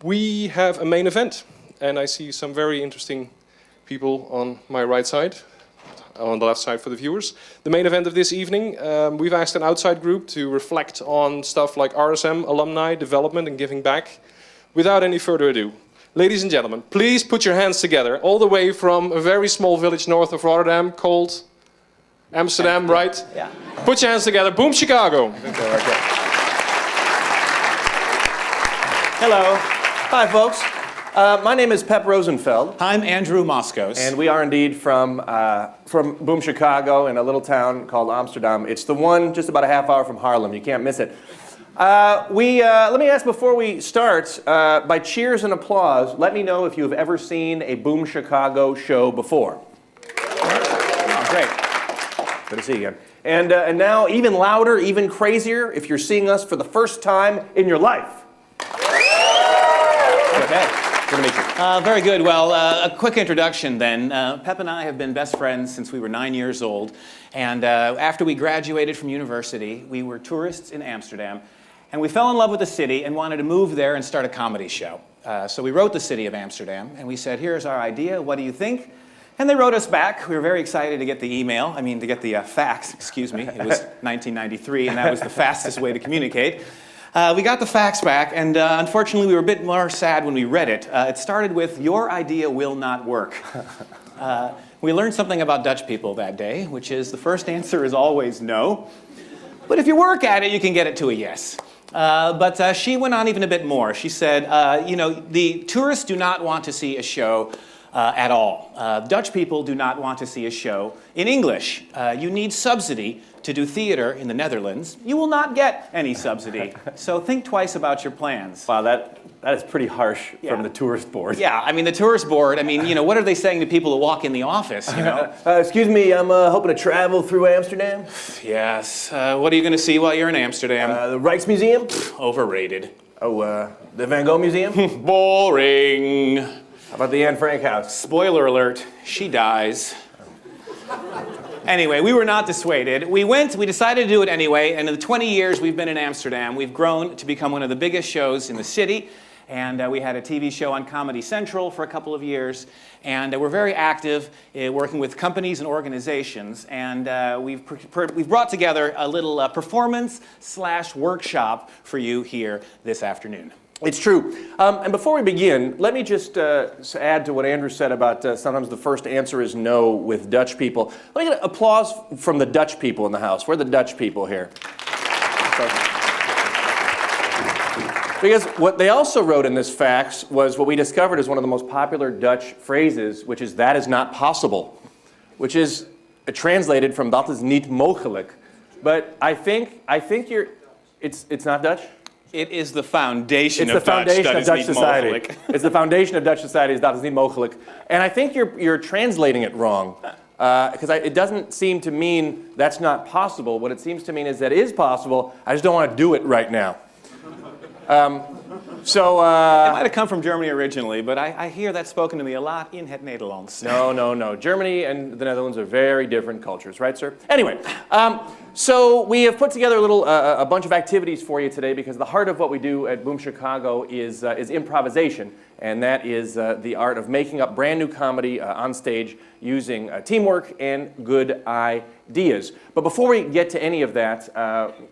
we have a main event, and I see some very interesting people on my right side, on the left side for the viewers. The main event of this evening, we've asked an outside group to reflect on stuff like RSM Alumni, development and giving back. Without any further ado, ladies and gentlemen, please put your hands together, all the way from a very small village north of Rotterdam called Amsterdam, right? Yeah. Put your hands together, boom, Chicago. Hello. Hi, folks. My name is Pep Rosenfeld. I'm Andrew Moskos. And we are indeed from Boom, Chicago, in a little town called Amsterdam. It's the one just about a half hour from Harlem. You can't miss it. Let me ask before we start, by cheers and applause, let me know if you have ever seen a Boom Chicago show before. Oh, great. Good to see you again. And now, even louder, even crazier, if you're seeing us for the first time in your life. Okay. Good to meet you. Very good. Well, a quick introduction then. Pep and I have been best friends since we were 9 years old. And after we graduated from university, we were tourists in Amsterdam. And we fell in love with the city and wanted to move there and start a comedy show. So we wrote the city of Amsterdam. And we said, here's our idea. What do you think? And they wrote us back. We were very excited to get the email. I mean, to get the fax, excuse me. It was 1993, and that was the fastest way to communicate. We got the fax back, and unfortunately, we were a bit more sad when we read it. It started with, your idea will not work. We learned something about Dutch people that day, which is the first answer is always no. But if you work at it, you can get it to a yes. But she went on even a bit more. She said, you know, the tourists do not want to see a show at all. Dutch people do not want to see a show in English. You need subsidy to do theater in the Netherlands. You will not get any subsidy. So think twice about your plans. Wow, that is pretty harsh from the tourist board. Yeah, I mean, the tourist board, I mean, you know, what are they saying to people who walk in the office, you know? Excuse me, I'm hoping to travel through Amsterdam. Yes. What are you going to see while you're in Amsterdam? The Rijksmuseum. Overrated. Oh, the Van Gogh Museum. Boring. How about the Anne Frank house? Spoiler alert, she dies. Anyway, we were not dissuaded. We decided to do it anyway, and in the 20 years we've been in Amsterdam, we've grown to become one of the biggest shows in the city, and we had a TV show on Comedy Central for a couple of years, and we're very active working with companies and organizations, and we've brought together a little performance/workshop for you here this afternoon. It's true. And before we begin, let me just add to what Andrew said about sometimes the first answer is no with Dutch people. Let me get applause from the Dutch people in the house. We're the Dutch people here. Because what they also wrote in this fax was what we discovered is one of the most popular Dutch phrases, which is "that is not possible," which is translated from "dat is niet mogelijk." But I think it's not Dutch. It is the foundation of Dutch society. Mogelijk. It's the foundation of Dutch society is dat is niet mogelijk. And I think you're translating it wrong. Because it doesn't seem to mean that's not possible. What it seems to mean is that it is possible. I just don't want to do it right now. It might have come from Germany originally, but I hear that spoken to me a lot in het Nederlands. No. Germany and the Netherlands are very different cultures, right, sir? Anyway, so we have put together a bunch of activities for you today because the heart of what we do at Boom Chicago is improvisation, and that is the art of making up brand new comedy on stage using teamwork and good ideas. But before we get to any of that,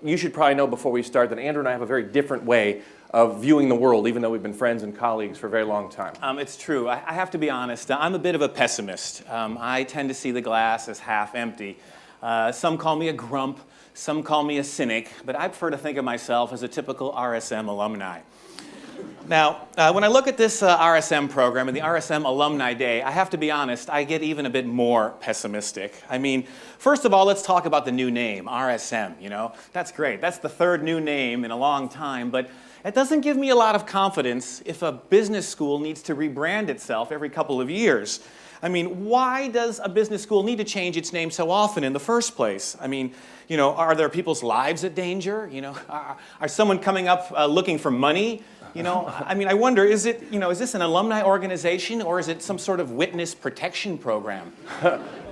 you should probably know before we start that Andrew and I have a very different way of viewing the world, even though we've been friends and colleagues for a very long time. It's true. I have to be honest. I'm a bit of a pessimist. I tend to see the glass as half empty. Some call me a grump, some call me a cynic, but I prefer to think of myself as a typical RSM alumni. Now, when I look at this RSM program and the RSM Alumni Day, I have to be honest, I get even a bit more pessimistic. I mean, first of all, let's talk about the new name, RSM, you know? That's great. That's the third new name in a long time, but it doesn't give me a lot of confidence if a business school needs to rebrand itself every couple of years. I mean, why does a business school need to change its name so often in the first place? I mean, you know, are there people's lives at danger? You know, are someone coming up looking for money? You know, I mean, I wonder, is it, you know, is this an alumni organization or is it some sort of witness protection program?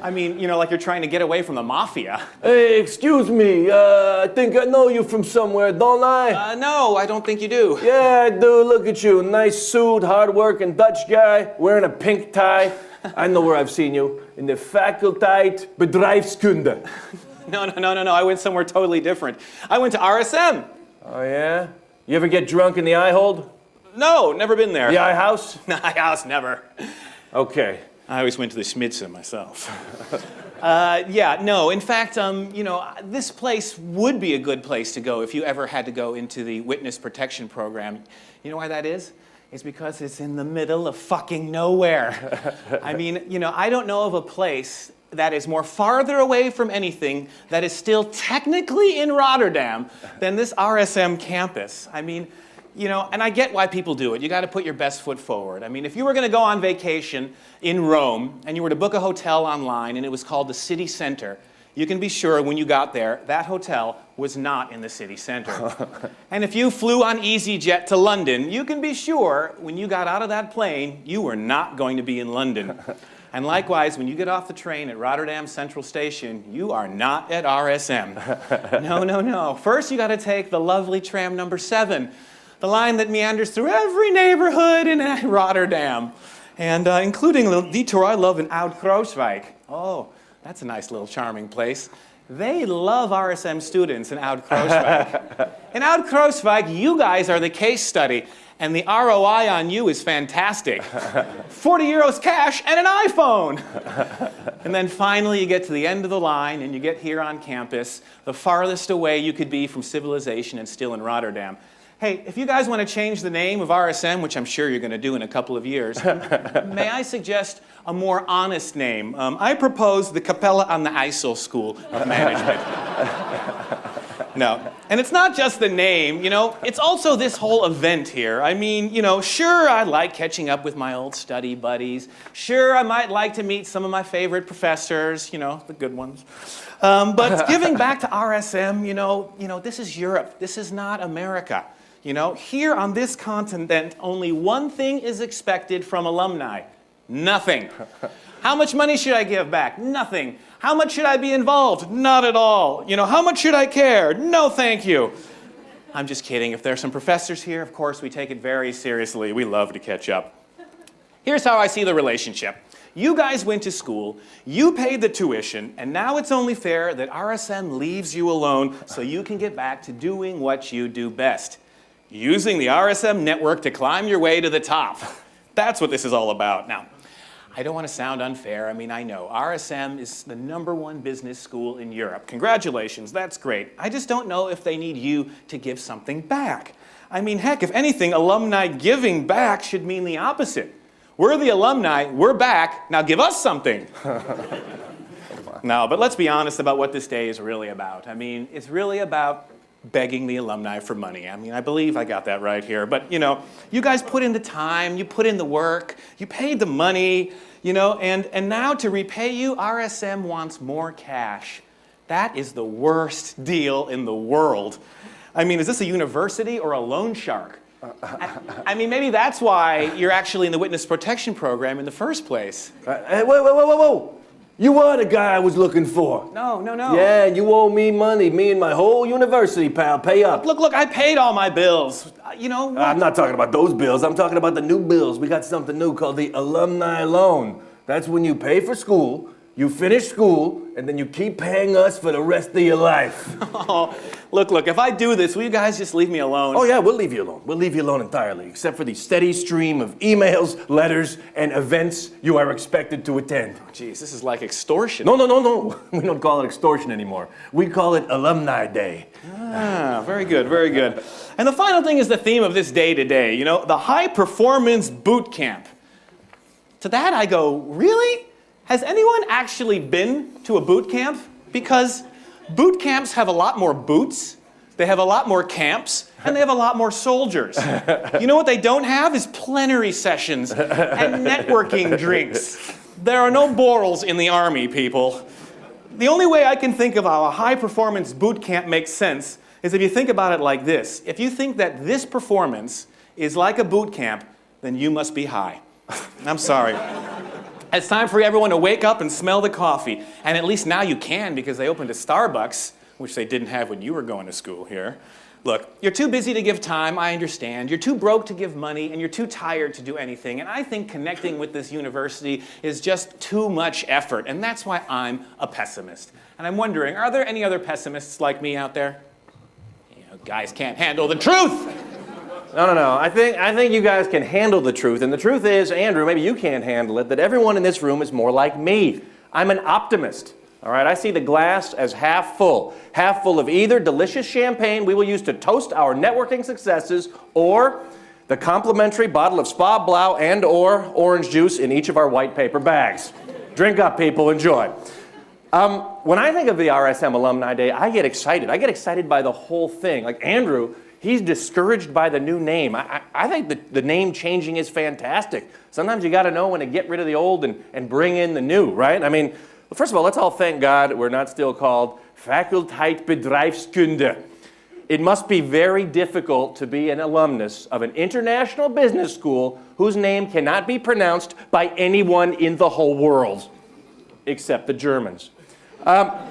I mean, you know, like you're trying to get away from the mafia. Hey, excuse me, I think I know you from somewhere, don't I? No, I don't think you do. Yeah, I do. Look at you. Nice suit, hard-working Dutch guy, wearing a pink tie. I know where I've seen you. In the Fakulteit Bedrijfskunde. No, I went somewhere totally different. I went to RSM. Oh, yeah? You ever get drunk in the eye hold? No, never been there. The eye house? Eye house, never. Okay. I always went to the Schmitze myself. Yeah, no, in fact, you know, this place would be a good place to go if you ever had to go into the witness protection program. You know why that is? It's because it's in the middle of fucking nowhere. I mean, you know, I don't know of a place that is more farther away from anything that is still technically in Rotterdam than this RSM campus. I mean, you know, and I get why people do it. You got to put your best foot forward. I mean, if you were going to go on vacation in Rome and you were to book a hotel online and it was called the city center, you can be sure when you got there, that hotel was not in the city center. And if you flew on EasyJet to London, you can be sure when you got out of that plane, you were not going to be in London. And likewise, when you get off the train at Rotterdam Central Station, you are not at RSM. No. First, you got to take the lovely tram number 7, the line that meanders through every neighborhood in Rotterdam, and including the detour I love in Oud-Krooswijk. Oh, that's a nice little charming place. They love RSM students in Oud-Krooswijk. In Oud-Krooswijk, you guys are the case study. And the ROI on you is fantastic. 40 euros cash and an iPhone. And then finally you get to the end of the line and you get here on campus, the farthest away you could be from civilization and still in Rotterdam. Hey, if you guys want to change the name of RSM, which I'm sure you're going to do in a couple of years, may I suggest a more honest name? I propose the Capelle aan de IJssel School of Management. No. And it's not just the name, you know, it's also this whole event here. I mean, you know, sure, I like catching up with my old study buddies. Sure, I might like to meet some of my favorite professors, you know, the good ones. But giving back to RSM, you know, this is Europe. This is not America. You know, here on this continent, only one thing is expected from alumni. Nothing. How much money should I give back? Nothing. How much should I be involved? Not at all. You know, how much should I care? No, thank you. I'm just kidding. If there's some professors here, of course, we take it very seriously. We love to catch up. Here's how I see the relationship. You guys went to school, you paid the tuition, and now it's only fair that RSM leaves you alone so you can get back to doing what you do best. Using the RSM network to climb your way to the top. That's what this is all about. Now, I don't want to sound unfair. I mean, I know. RSM is the #1 business school in Europe. Congratulations, that's great. I just don't know if they need you to give something back. I mean, heck, if anything, alumni giving back should mean the opposite. We're the alumni, we're back, now give us something. No, but let's be honest about what this day is really about. I mean, it's really about begging the alumni for money. I mean, I believe I got that right here. But, you know, you guys put in the time, you put in the work, you paid the money, you know, and now to repay you, RSM wants more cash. That is the worst deal in the world. I mean, is this a university or a loan shark? I mean, maybe that's why you're actually in the witness protection program in the first place. Hey, whoa. You are the guy I was looking for. No. Yeah, you owe me money. Me and my whole university, pal. Pay up. Look, I paid all my bills. You know what? I'm not talking about those bills. I'm talking about the new bills. We got something new called the alumni loan. That's when you pay for school, you finish school, and then you keep paying us for the rest of your life. Oh, look, if I do this, will you guys just leave me alone? Oh yeah, we'll leave you alone. We'll leave you alone entirely, except for the steady stream of emails, letters, and events you are expected to attend. Jeez, this is like extortion. No. We don't call it extortion anymore. We call it Alumni Day. Ah, very good. And the final thing is the theme of this day today, you know, the high performance boot camp. To that I go, really? Has anyone actually been to a boot camp? Because boot camps have a lot more boots, they have a lot more camps, and they have a lot more soldiers. You know what they don't have is plenary sessions and networking drinks. There are no Borals in the Army, people. The only way I can think of how a high-performance boot camp makes sense is if you think about it like this. If you think that this performance is like a boot camp, then you must be high. I'm sorry. It's time for everyone to wake up and smell the coffee. And at least now you can, because they opened a Starbucks, which they didn't have when you were going to school here. Look, you're too busy to give time, I understand. You're too broke to give money, and you're too tired to do anything. And I think connecting with this university is just too much effort. And that's why I'm a pessimist. And I'm wondering, are there any other pessimists like me out there? You know, guys can't handle the truth. No. I think you guys can handle the truth. And the truth is, Andrew, maybe you can't handle it, that everyone in this room is more like me. I'm an optimist. All right, I see the glass as half full of either delicious champagne we will use to toast our networking successes, or the complimentary bottle of Spa Blau and or orange juice in each of our white paper bags. Drink up, people, enjoy. When I think of the RSM Alumni Day, I get excited. I get excited by the whole thing. Like Andrew, he's discouraged by the new name. I think the name changing is fantastic. Sometimes you got to know when to get rid of the old and bring in the new, right? I mean, first of all, let's all thank God we're not still called Fakulteit Bedrijfskunde. It must be very difficult to be an alumnus of an international business school whose name cannot be pronounced by anyone in the whole world, except the Germans. But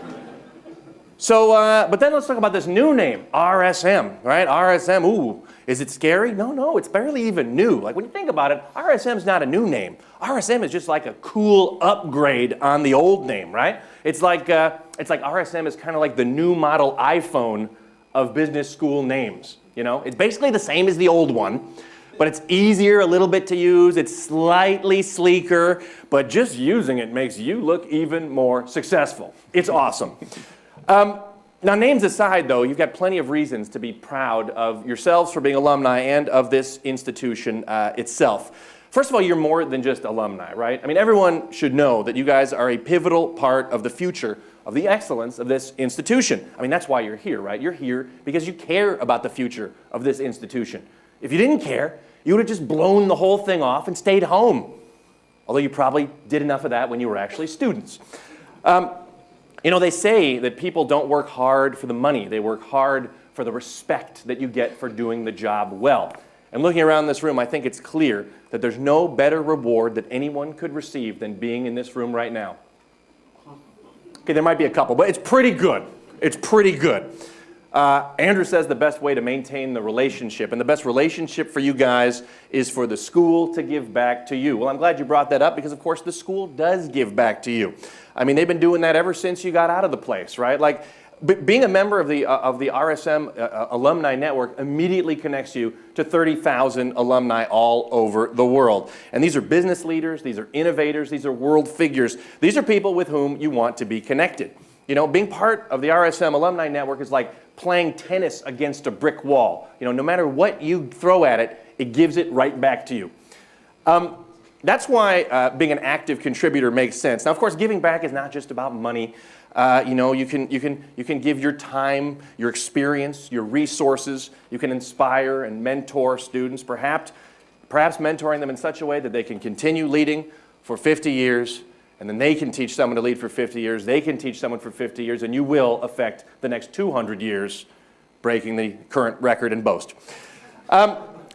then let's talk about this new name, RSM, right? RSM, ooh, is it scary? No, it's barely even new. Like when you think about it, RSM's not a new name. RSM is just like a cool upgrade on the old name, right? It's like RSM is kind of like the new model iPhone of business school names, you know? It's basically the same as the old one, but it's easier a little bit to use, it's slightly sleeker, but just using it makes you look even more successful. It's awesome. Now, names aside, though, you've got plenty of reasons to be proud of yourselves for being alumni and of this institution itself. First of all, you're more than just alumni, right? I mean, everyone should know that you guys are a pivotal part of the future of the excellence of this institution. I mean, that's why you're here, right? You're here because you care about the future of this institution. If you didn't care, you would have just blown the whole thing off and stayed home. Although you probably did enough of that when you were actually students. You know, they say that people don't work hard for the money. They work hard for the respect that you get for doing the job well. And looking around this room, I think it's clear that there's no better reward that anyone could receive than being in this room right now. Okay, there might be a couple, but it's pretty good. It's pretty good. Andrew says the best way to maintain the relationship, and the best relationship for you guys is for the school to give back to you. Well, I'm glad you brought that up because, of course, the school does give back to you. I mean, they've been doing that ever since you got out of the place, right? Like, being a member of the RSM Alumni Network immediately connects you to 30,000 alumni all over the world. And these are business leaders, these are innovators, these are world figures. These are people with whom you want to be connected. You know, being part of the RSM Alumni Network is like playing tennis against a brick wall. You know, no matter what you throw at it, it gives it right back to you. That's why being an active contributor makes sense. Now, of course, giving back is not just about money. You know, you can give your time, your experience, your resources. You can inspire and mentor students, perhaps mentoring them in such a way that they can continue leading for 50 years, and then they can teach someone to lead for 50 years. They can teach someone for 50 years, and you will affect the next 200 years, breaking the current record and boast.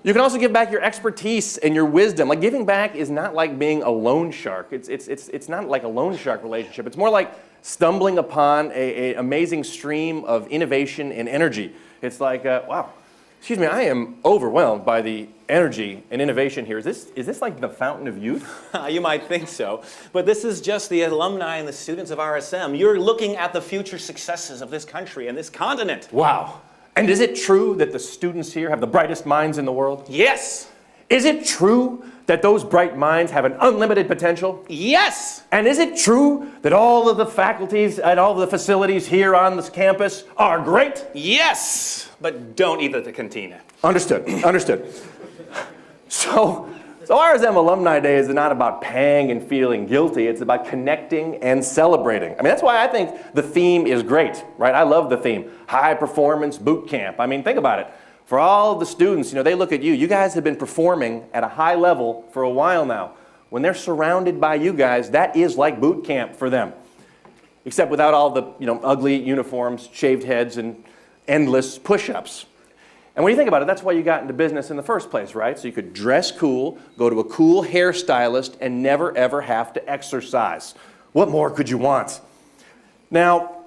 You can also give back your expertise and your wisdom. Like, giving back is not like being a loan shark. It's not like a loan shark relationship. It's more like stumbling upon an amazing stream of innovation and energy. It's like, wow, excuse me, I am overwhelmed by the energy and innovation here. Is this like the fountain of youth? You might think so, but this is just the alumni and the students of RSM. You're looking at the future successes of this country and this continent. Wow. And is it true that the students here have the brightest minds in the world? Yes. Is it true that those bright minds have an unlimited potential? Yes. And is it true that all of the faculties and all of the facilities here on this campus are great? Yes. But don't eat at the cantina. Understood. Understood. So RSM Alumni Day is not about paying and feeling guilty. It's about connecting and celebrating. I mean, that's why I think the theme is great, right? I love the theme. High performance boot camp. I mean, think about it. For all the students, you know, they look at you. You guys have been performing at a high level for a while now. when they're surrounded by you guys, that is like boot camp for them. Except without all the ugly uniforms, shaved heads, and endless push-ups. And when you think about it, that's why you got into business in the first place, right? So you could dress cool, go to a cool hairstylist, and never ever have to exercise. What more could you want? Now,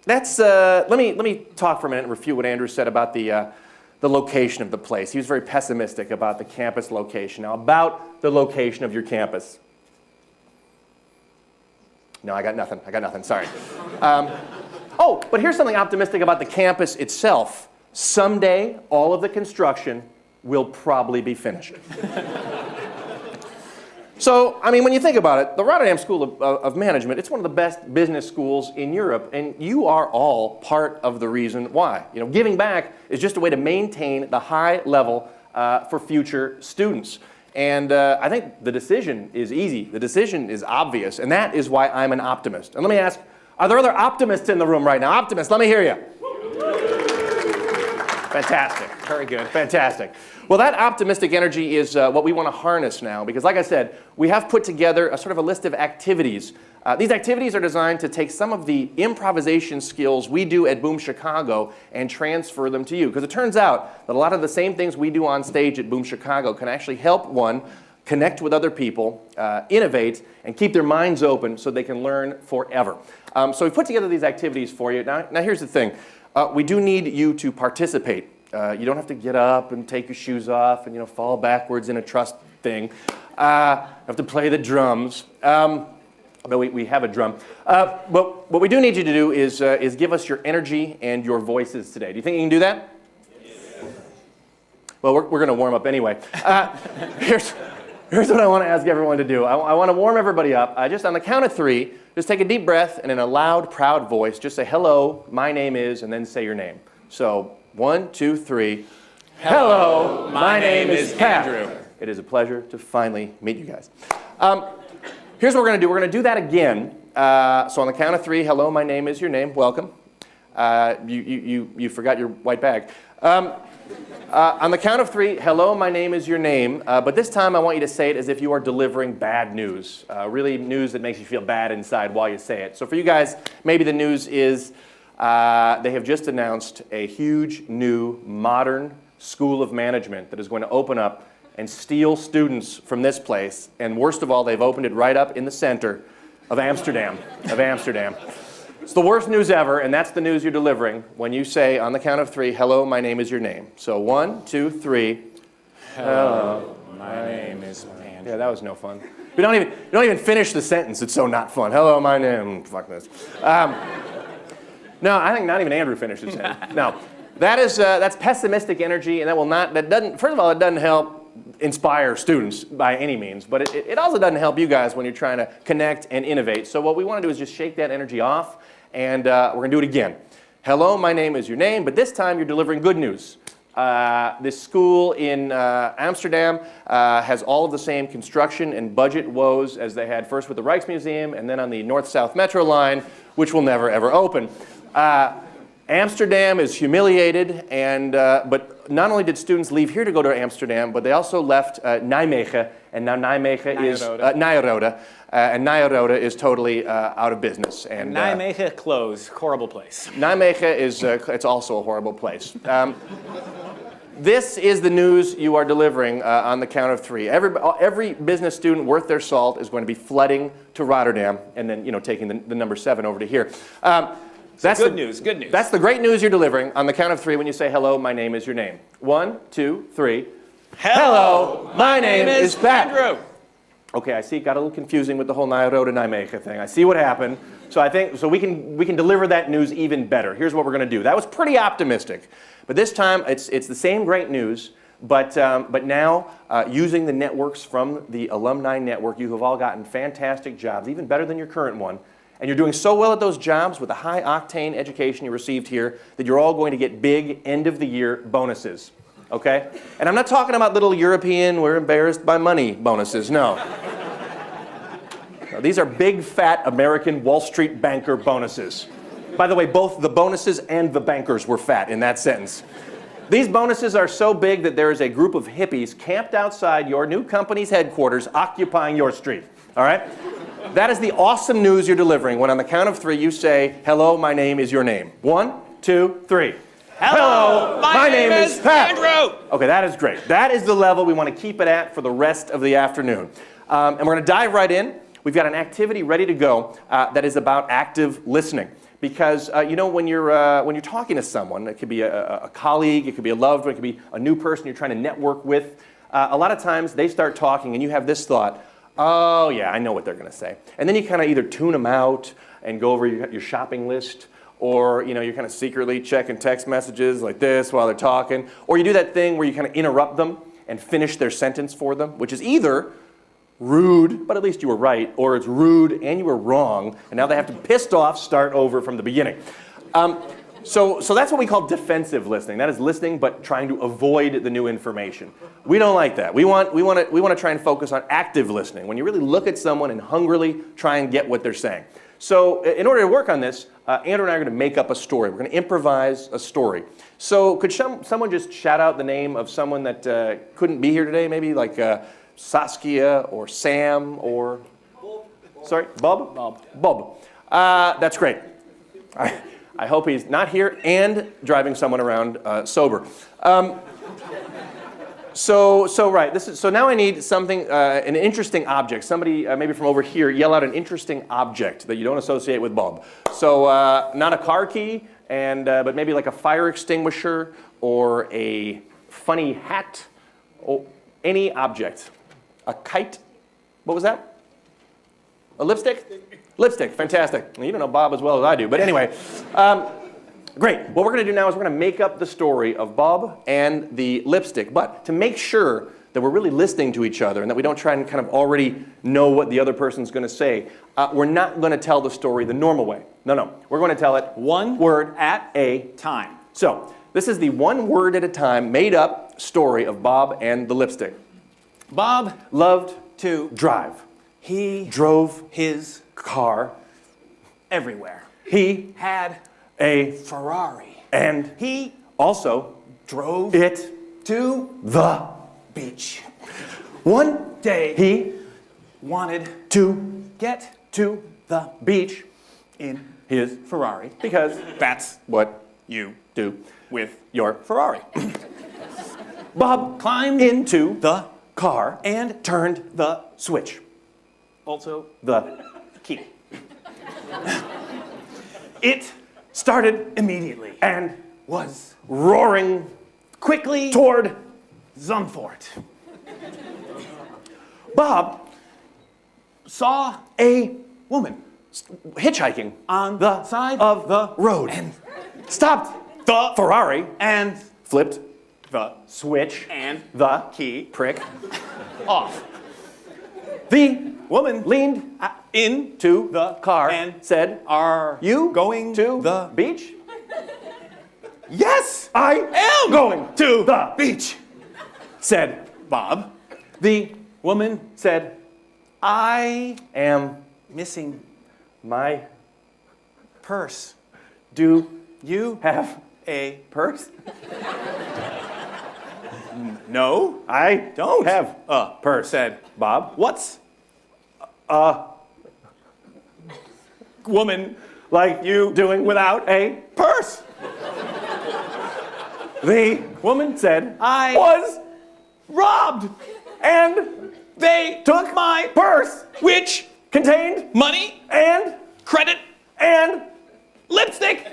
that's let me talk for a minute and refute what Andrew said about the location of the place. He was very pessimistic about the campus location. Now, about the location of your campus. No, I got nothing, sorry. Oh, but here's something optimistic about the campus itself. Someday, all of the construction will probably be finished. So, I mean, when you think about it, the Rotterdam School of Management, it's one of the best business schools in Europe, and you are all part of the reason why. Giving back is just a way to maintain the high level for future students. And I think the decision is easy. The decision is obvious, and that is why I'm an optimist. And let me ask, are there other optimists in the room right now? Optimists, let me hear you. Fantastic. Very good. Fantastic. Well, that optimistic energy is what we want to harness now, because like I said, we have put together a sort of a list of activities. These activities are designed to take some of the improvisation skills we do at Boom Chicago and transfer them to you. Because it turns out that a lot of the same things we do on stage at Boom Chicago can actually help one connect with other people, innovate, and keep their minds open so they can learn forever. So we put together these activities for you. Now here's the thing. We do need you to participate. You don't have to get up and take your shoes off and fall backwards in a trust thing. You have to play the drums. Although we have a drum. But what we do need you to do is give us your energy and your voices today. Do you think you can do that? Yes. Well, we're going to warm up anyway. Here's what I want to ask everyone to do. I want to warm everybody up. Just on the count of 3, just take a deep breath and in a loud, proud voice, just say, hello, my name is, and then say your name. So 1, 2, 3. Hello, my name is Andrew. It is a pleasure to finally meet you guys. Here's what we're going to do. We're going to do that again. So on the count of 3, hello, my name is your name. Welcome. You forgot your white bag. On the count of 3, hello, my name is your name. But this time I want you to say it as if you are delivering bad news. Really news that makes you feel bad inside while you say it. So for you guys, maybe the news is they have just announced a huge new modern school of management that is going to open up and steal students from this place. And worst of all, they've opened it right up in the center of Amsterdam. It's the worst news ever, and that's the news you're delivering when you say, on the count of 3, hello, my name is your name. So 1, 2, 3. Hello, my name is Andrew. Yeah, that was no fun. You don't even finish the sentence. It's so not fun. Hello, my name. Fuck this. No, I think not even Andrew finished his sentence. No, that's pessimistic energy, and that doesn't. First of all, it doesn't help inspire students by any means, but it also doesn't help you guys when you're trying to connect and innovate. So what we want to do is just shake that energy off, and we're going to do it again. Hello, my name is your name, but this time you're delivering good news. This school in Amsterdam has all of the same construction and budget woes as they had first with the Rijksmuseum and then on the North-South Metro line, which will never ever open. Amsterdam is humiliated, but not only did students leave here to go to Amsterdam, but they also left Nijmegen, and now Nijmegen is Nijrode, and Nijrode is totally out of business. And Nijmegen closed, horrible place. Nijmegen is it's also a horrible place. This is the news you are delivering on the count of 3. Every business student worth their salt is going to be flooding to Rotterdam, and then taking the number 7 over to here. That's good news. That's the great news you're delivering on the count of 3 when you say, hello, my name is your name. 1, 2, 3. Hello, my name is Pat. Andrew. Okay, I see it got a little confusing with the whole Nijrode Nijmegen thing. I see what happened. So I think we can deliver that news even better. Here's what we're going to do. That was pretty optimistic. But this time it's the same great news, but now using the networks from the alumni network, you have all gotten fantastic jobs, even better than your current one. And you're doing so well at those jobs with the high-octane education you received here that you're all going to get big end-of-the-year bonuses, okay? And I'm not talking about little European, we're embarrassed by money bonuses, no. No, these are big, fat American Wall Street banker bonuses. By the way, both the bonuses and the bankers were fat in that sentence. These bonuses are so big that there is a group of hippies camped outside your new company's headquarters occupying your street. All right? That is the awesome news you're delivering when on the count of 3 you say, hello, my name is your name. 1, 2, 3. Hello, my name is Pat. Andrew. Okay, that is great. That is the level we want to keep it at for the rest of the afternoon. And we're going to dive right in. We've got an activity ready to go that is about active listening. Because you know, when you're talking to someone, it could be a colleague, it could be a loved one, it could be a new person you're trying to network with. A lot of times they start talking and you have this thought, oh yeah, I know what they're going to say. And then you kind of either tune them out and go over your shopping list, or you know, you're kind of secretly checking text messages like this while they're talking, or you do that thing where you kind of interrupt them and finish their sentence for them, which is either rude, but at least you were right, or it's rude and you were wrong, and now they have to, pissed off, start over from the beginning. So that's what we call defensive listening. That is listening, but trying to avoid the new information. We don't like that. We want to try and focus on active listening, when you really look at someone and hungrily try and get what they're saying. So in order to work on this, Andrew and I are going to make up a story. We're going to improvise a story. So could someone just shout out the name of someone that couldn't be here today, maybe like Saskia or Sam or... Bob. Sorry, Bob? Bob. That's great. I hope he's not here and driving someone around sober. So now I need something, an interesting object. Somebody, maybe from over here, yell out an interesting object that you don't associate with Bob. So not a car key, but maybe like a fire extinguisher or a funny hat, or any object. A kite. What was that? A lipstick? Lipstick, fantastic. You don't know Bob as well as I do, but anyway. Great. What we're going to do now is we're going to make up the story of Bob and the lipstick. But to make sure that we're really listening to each other and that we don't try and kind of already know what the other person's going to say, we're not going to tell the story the normal way. No. We're going to tell it one word at a time. So this is the one word at a time made up story of Bob and the lipstick. Bob loved to drive. He drove his car everywhere. He had a Ferrari. And he also drove it to the beach. One day he wanted to get to the beach in his Ferrari because that's what you do with your Ferrari. Bob climbed into the car and turned the switch. Also the key. It started immediately and was roaring quickly toward Zumthort. Bob saw a woman hitchhiking on the side of the road and stopped the Ferrari and flipped the switch and the key prick off. The woman leaned into the car and said, "Are you going to the beach?" "Yes, I am going to the beach," said Bob. The woman said, "I am missing my purse. Do you have a purse?" "No, I don't have a purse," said Bob. "What's a woman like you doing without a purse?" The woman said, "I was robbed, and they took my purse, which contained money and credit and lipstick."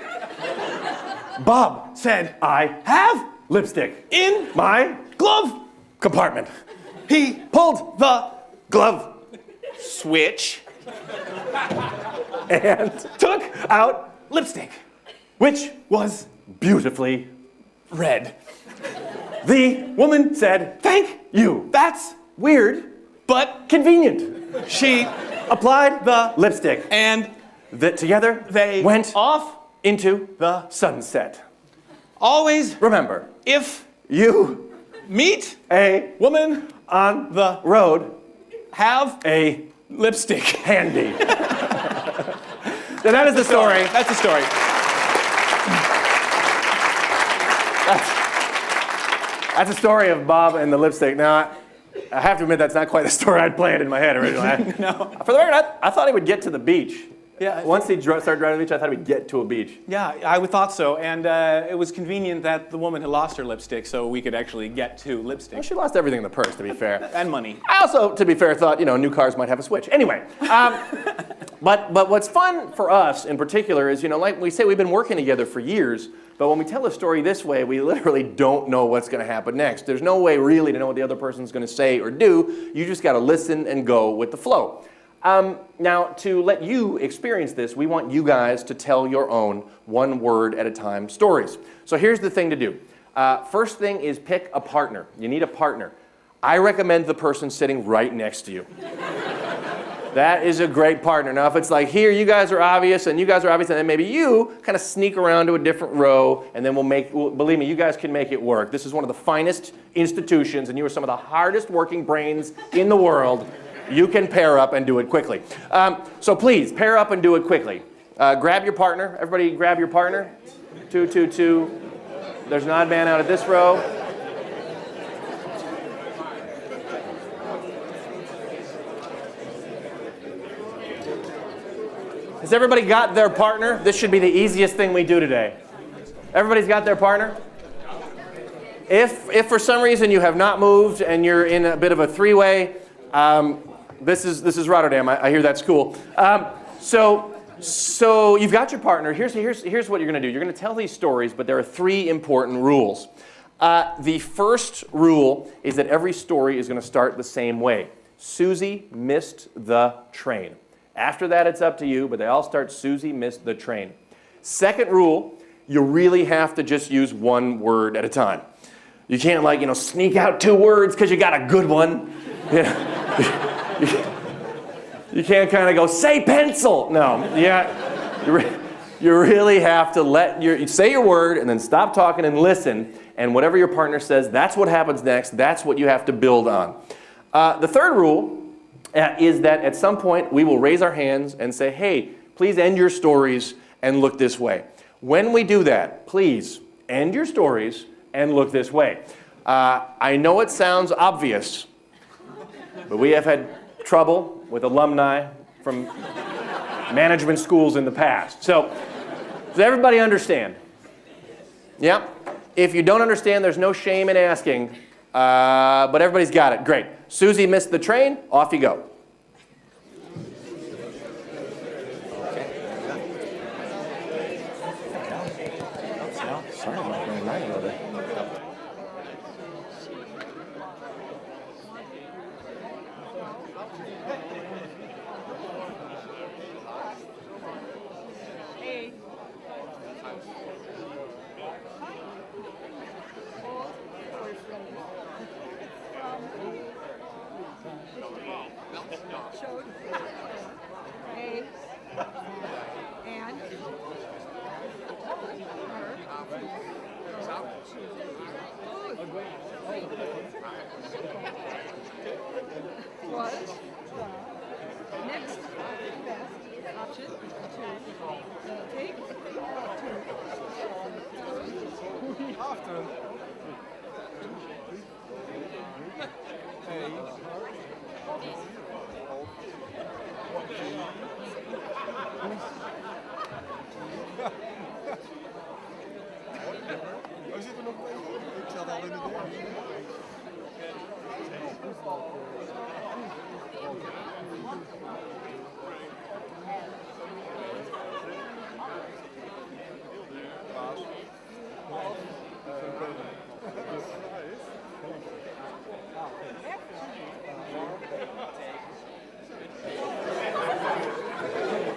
Bob said, "I have lipstick in my glove compartment." He pulled the glove switch and took out lipstick, which was beautifully red. The woman said, "Thank you. That's weird, but convenient." She applied the lipstick, and together they went off into the sunset. Always remember, if you meet a woman on the road, have a lipstick handy. So that is the story. That's the story. That's a story of Bob and the lipstick. Now, I have to admit that's not quite the story I'd planned in my head originally. No. For the record, I thought he would get to the beach. Yeah. Once he started driving to the beach, I thought he'd get to a beach. Yeah, I thought so. And it was convenient that the woman had lost her lipstick so we could actually get to lipstick. Well, she lost everything in the purse, to be fair. And money. I also, to be fair, thought, new cars might have a switch. Anyway, but what's fun for us in particular is, like we say, we've been working together for years, but when we tell a story this way, we literally don't know what's going to happen next. There's no way really to know what the other person's going to say or do. You just got to listen and go with the flow. Now, to let you experience this, we want you guys to tell your own one word at a time stories. So here's the thing to do. First thing is pick a partner. You need a partner. I recommend the person sitting right next to you. That is a great partner. Now, if it's like here, you guys are obvious, and you guys are obvious, and then maybe you kind of sneak around to a different row, and then believe me, you guys can make it work. This is one of the finest institutions, and you are some of the hardest working brains in the world. You can pair up and do it quickly. So please, pair up and do it quickly. Grab your partner. Everybody grab your partner. 2, 2, 2. There's an odd man out of this row. Has everybody got their partner? This should be the easiest thing we do today. Everybody's got their partner? If for some reason you have not moved and you're in a bit of a three-way, this is Rotterdam. I hear that's cool. So you've got your partner. Here's what you're going to do. You're going to tell these stories, but there are 3 important rules. The first rule is that every story is going to start the same way. Susie missed the train. After that, it's up to you, but they all start, Susie missed the train. Second rule, you really have to just use one word at a time. You can't sneak out 2 words because you got a good one. You can't kind of go, say pencil. No, you really have to you say your word and then stop talking and listen. And whatever your partner says, that's what happens next. That's what you have to build on. The third rule is that at some point we will raise our hands and say, hey, please end your stories and look this way. When we do that, please end your stories and look this way. I know it sounds obvious, but we have had trouble with alumni from management schools in the past. So does everybody understand? Yeah? If you don't understand, there's no shame in asking, but everybody's got it. Great. Susie missed the train. Off you go.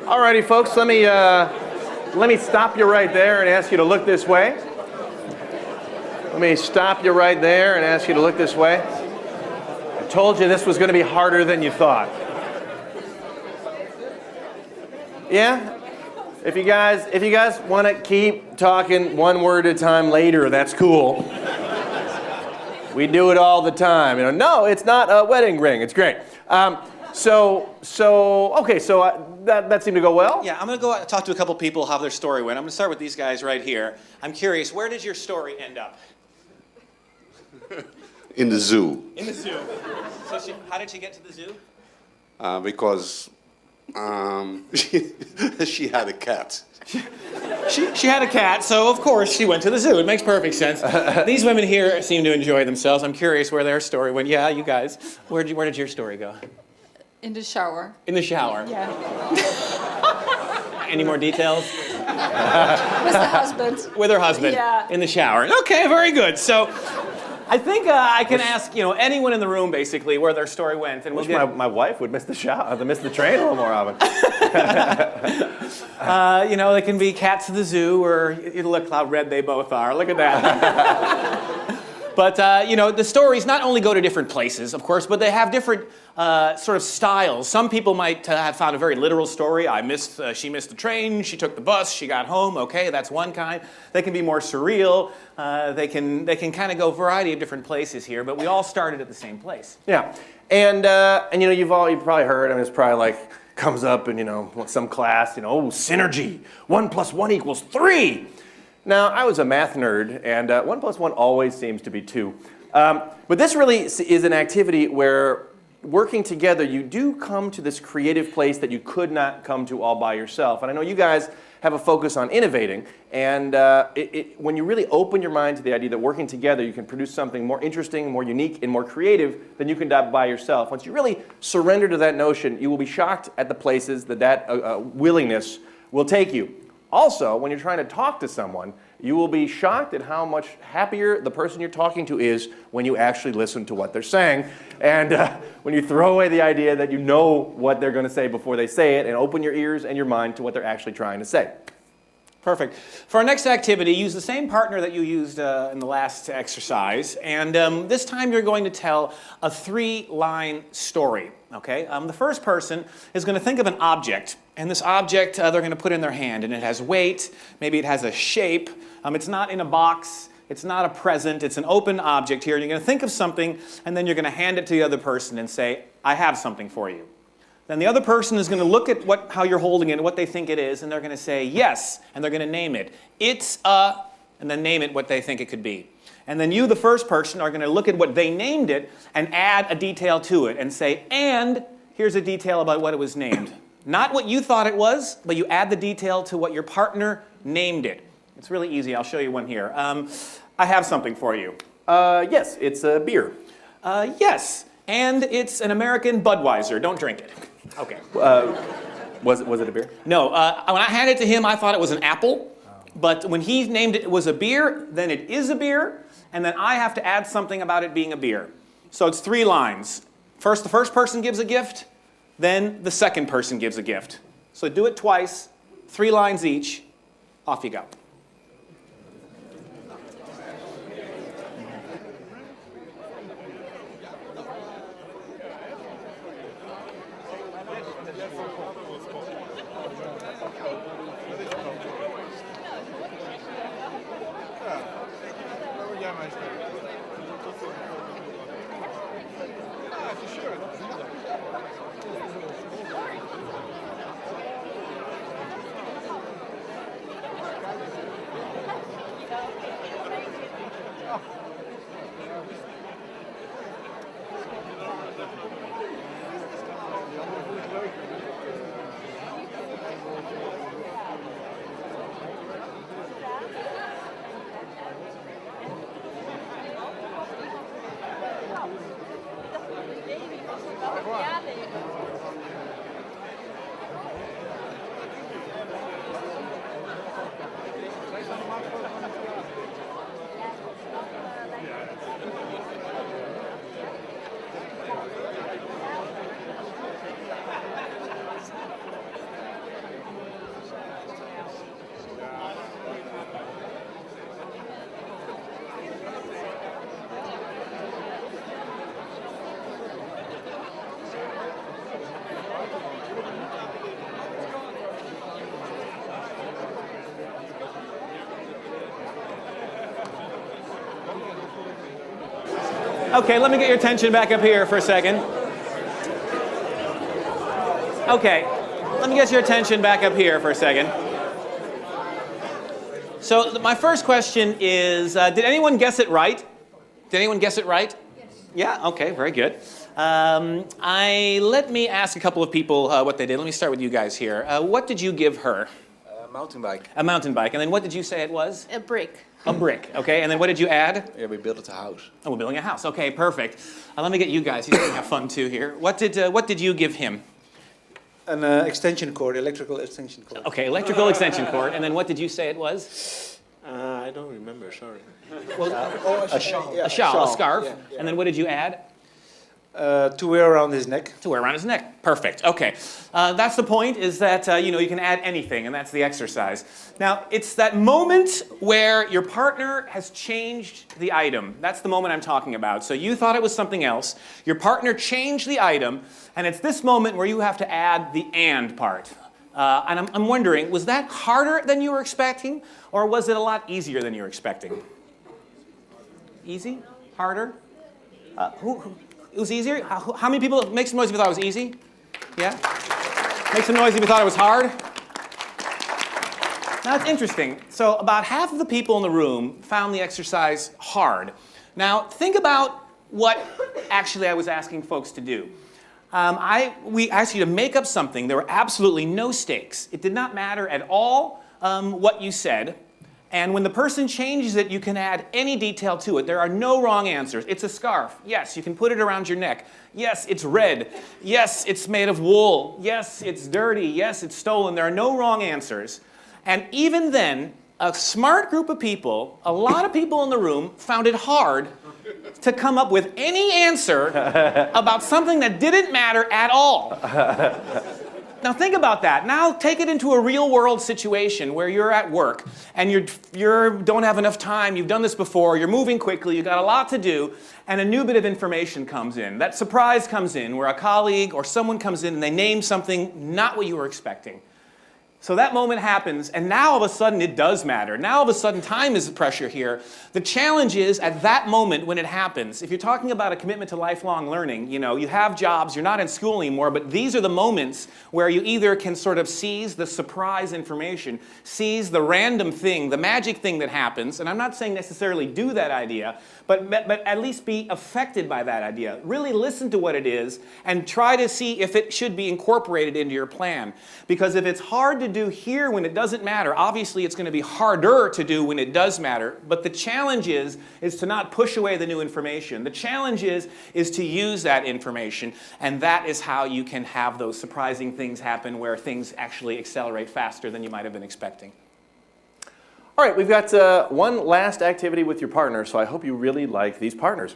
Alrighty, folks, let me stop you right there and ask you to look this way. Let me stop you right there and ask you to look this way. I told you this was going to be harder than you thought. Yeah? If you guys want to keep talking one word at a time later, that's cool. We do it all the time. No, it's not a wedding ring. It's great. Okay, that seemed to go well. Yeah, I'm going to go out and talk to a couple people how their story went. I'm going to start with these guys right here. I'm curious, where did your story end up? In the zoo. In the zoo. So how did she get to the zoo? Because she had a cat. She had a cat, so of course she went to the zoo. It makes perfect sense. These women here seem to enjoy themselves. I'm curious where their story went. Yeah, you guys. Where did your story go? In the shower. In the shower. Yeah. Any more details? With the husband. With her husband. Yeah. In the shower. Okay, very good. So I think I can ask anyone in the room basically where their story went, and we'll Wish get. my wife would miss the train a little more often. They can be cats to the zoo, or look how red they both are. Look at that. But, the stories not only go to different places, of course, but they have different sort of styles. Some people might have found a very literal story. She missed the train, she took the bus, she got home. Okay, that's one kind. They can be more surreal. They can kind of go a variety of different places here, but we all started at the same place. Yeah, and you've probably heard. I mean, it's probably like comes up in some class. Synergy. 1 + 1 = 3. Now, I was a math nerd, and 1 + 1 always seems to be 2. But this really is an activity where working together, you do come to this creative place that you could not come to all by yourself. And I know you guys have a focus on innovating, and when you really open your mind to the idea that working together, you can produce something more interesting, more unique, and more creative than you can do by yourself. Once you really surrender to that notion, you will be shocked at the places that willingness will take you. Also, when you're trying to talk to someone, you will be shocked at how much happier the person you're talking to is when you actually listen to what they're saying. And when you throw away the idea that you know what they're going to say before they say it, and open your ears and your mind to what they're actually trying to say. Perfect. For our next activity, use the same partner that you used in the last exercise. And this time you're going to tell a 3-line story. Okay? The first person is going to think of an object. And this object they're going to put in their hand. And it has weight. Maybe it has a shape. It's not in a box. It's not a present. It's an open object here. And you're going to think of something, and then you're going to hand it to the other person and say, I have something for you. Then the other person is going to look at how you're holding it and what they think it is, and they're going to say, yes, and they're going to name it. It's a, and then name it what they think it could be. And then you, the first person, are going to look at what they named it and add a detail to it and say, and here's a detail about what it was named. Not what you thought it was, but you add the detail to what your partner named it. It's really easy. I'll show you one here. I have something for you. Yes, it's a beer. Yes, and it's an American Budweiser. Don't drink it. Okay. Was it a beer? No, when I handed it to him, I thought it was an apple. But when he named it was a beer, then it is a beer, and then I have to add something about it being a beer. So it's 3 lines. First, the first person gives a gift, then the second person gives a gift. So do it twice, 3 lines each. Off you go. Okay, let me get your attention back up here for a second. Okay, let me get your attention back up here for a second. So my first question is, did anyone guess it right? Did anyone guess it right? Yes. Yeah, okay, very good. Let me ask a couple of people what they did. Let me start with you guys here. What did you give her? Mountain bike. A mountain bike. And then what did you say it was? A brick. A brick, okay. And then what did you add? Yeah, we built a house. Oh, we're building a house. Okay, perfect. Let me get you guys. You can have fun too here. What did you give him? An extension cord, electrical extension cord. Okay, electrical extension cord. And then what did you say it was? I don't remember, sorry. A shawl. A shawl, a scarf. And then what did you add? To wear around his neck. To wear around his neck. Perfect. Okay. That's the point, is that you can add anything, and that's the exercise. Now, it's that moment where your partner has changed the item. That's the moment I'm talking about. So you thought it was something else. Your partner changed the item, and it's this moment where you have to add the and part. And I'm wondering, was that harder than you were expecting, or was it a lot easier than you were expecting? Easy? Harder? It was easier? How many people, make some noise if you thought it was easy? Yeah? Make some noise if you thought it was hard? Now, it's interesting. So about half of the people in the room found the exercise hard. Now, think about what actually I was asking folks to do. We asked you to make up something. There were absolutely no stakes. It did not matter at all what you said. And when the person changes it, you can add any detail to it. There are no wrong answers. It's a scarf. Yes, you can put it around your neck. Yes, it's red. Yes, it's made of wool. Yes, it's dirty. Yes, it's stolen. There are no wrong answers. And even then, a smart group of people, a lot of people in the room, found it hard to come up with any answer about something that didn't matter at all. Now think about that. Now take it into a real world situation where you're at work and you don't have enough time, you've done this before, you're moving quickly, you've got a lot to do, and a new bit of information comes in. That surprise comes in where a colleague or someone comes in and they name something not what you were expecting. So that moment happens, and now all of a sudden it does matter. Now all of a sudden time is the pressure here. The challenge is at that moment when it happens, if you're talking about a commitment to lifelong learning, you have jobs, you're not in school anymore, but these are the moments where you either can sort of seize the surprise information, seize the random thing, the magic thing that happens, and I'm not saying necessarily do that idea, but at least be affected by that idea. Really listen to what it is and try to see if it should be incorporated into your plan. Because if it's hard to do here when it doesn't matter, obviously it's going to be harder to do when it does matter. But the challenge is to not push away the new information. The challenge is to use that information, and that is how you can have those surprising things happen where things actually accelerate faster than you might have been expecting. All right, we've got one last activity with your partner, so I hope you really like these partners.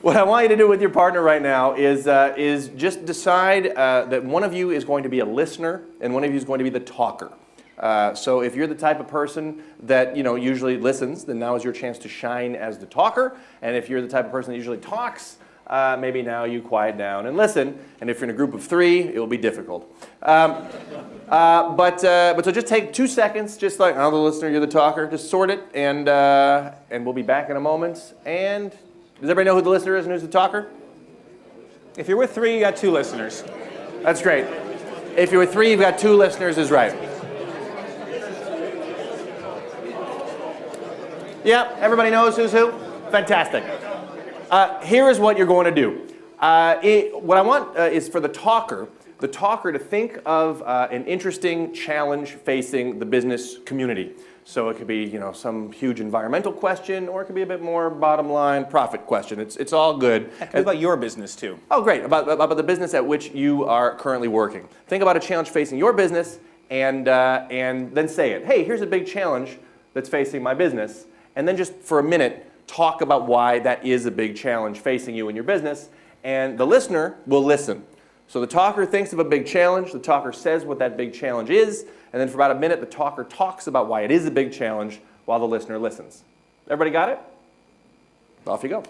What I want you to do with your partner right now is just decide that one of you is going to be a listener and one of you is going to be the talker. So if you're the type of person that usually listens, then now is your chance to shine as the talker. And if you're the type of person that usually talks, maybe now you quiet down and listen. And if you're in a group of 3, it will be difficult. But so just take 2 seconds, just like I'm the listener, you're the talker. Just sort it, and we'll be back in a moment. And does everybody know who the listener is and who's the talker? If you're with 3, you got 2 listeners. That's great. If you're with 3, you've got 2 listeners is right. Yeah, everybody knows who's who? Fantastic. Here is what you're going to do. What I want is for the talker to think of an interesting challenge facing the business community. So it could be, some huge environmental question, or it could be a bit more bottom line profit question. It's all good. It could be about your business too. Oh, great. About the business at which you are currently working. Think about a challenge facing your business, and then say it. Hey, here's a big challenge that's facing my business. And then just for a minute, talk about why that is a big challenge facing you and your business, and the listener will listen. So the talker thinks of a big challenge, the talker says what that big challenge is, and then for about a minute, the talker talks about why it is a big challenge while the listener listens. Everybody got it? Off you go.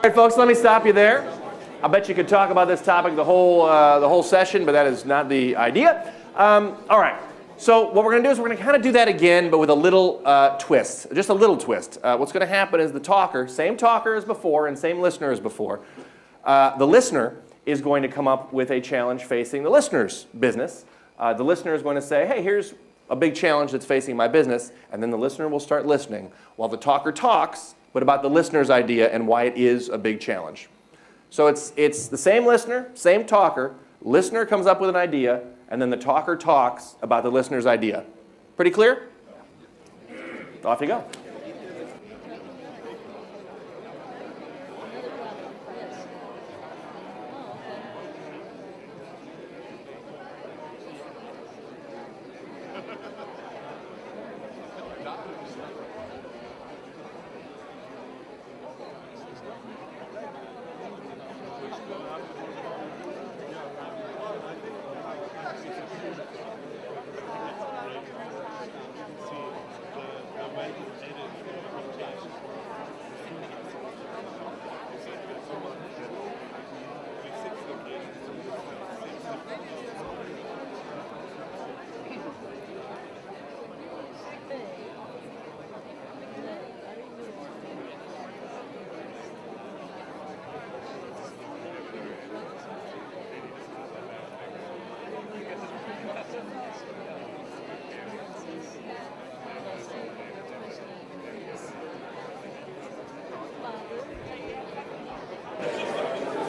All right, folks, let me stop you there. I bet you could talk about this topic the whole session, but that is not the idea. All right. So what we're going to do is we're going to kind of do that again, but with a little twist, just a little twist. What's going to happen is the talker, same talker as before and same listener as before, the listener is going to come up with a challenge facing the listener's business. The listener is going to say, hey, here's a big challenge that's facing my business, and then the listener will start listening while the talker talks, but about the listener's idea and why it is a big challenge. So it's the same listener, same talker, listener comes up with an idea, and then the talker talks about the listener's idea. Pretty clear? Off you go.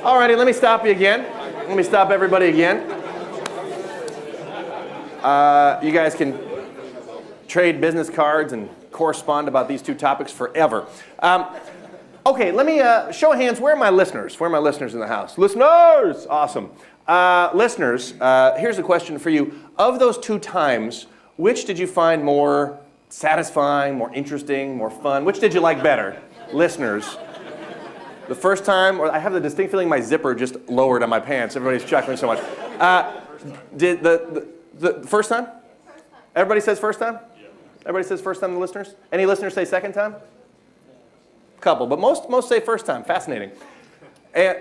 Alrighty, let me stop you again. Let me stop everybody again. You guys can trade business cards and correspond about these two topics forever. Okay, let me show of hands. Where are my listeners? Where are my listeners in the house? Listeners! Awesome. Listeners, here's a question for you. Of those two times, which did you find more satisfying, more interesting, more fun? Which did you like better? Listeners. The first time, or I have the distinct feeling my zipper just lowered on my pants. Everybody's chuckling so much. Did the first time? Everybody says first time? Everybody says first time, the listeners? Any listeners say second time? Couple, but most say first time. Fascinating.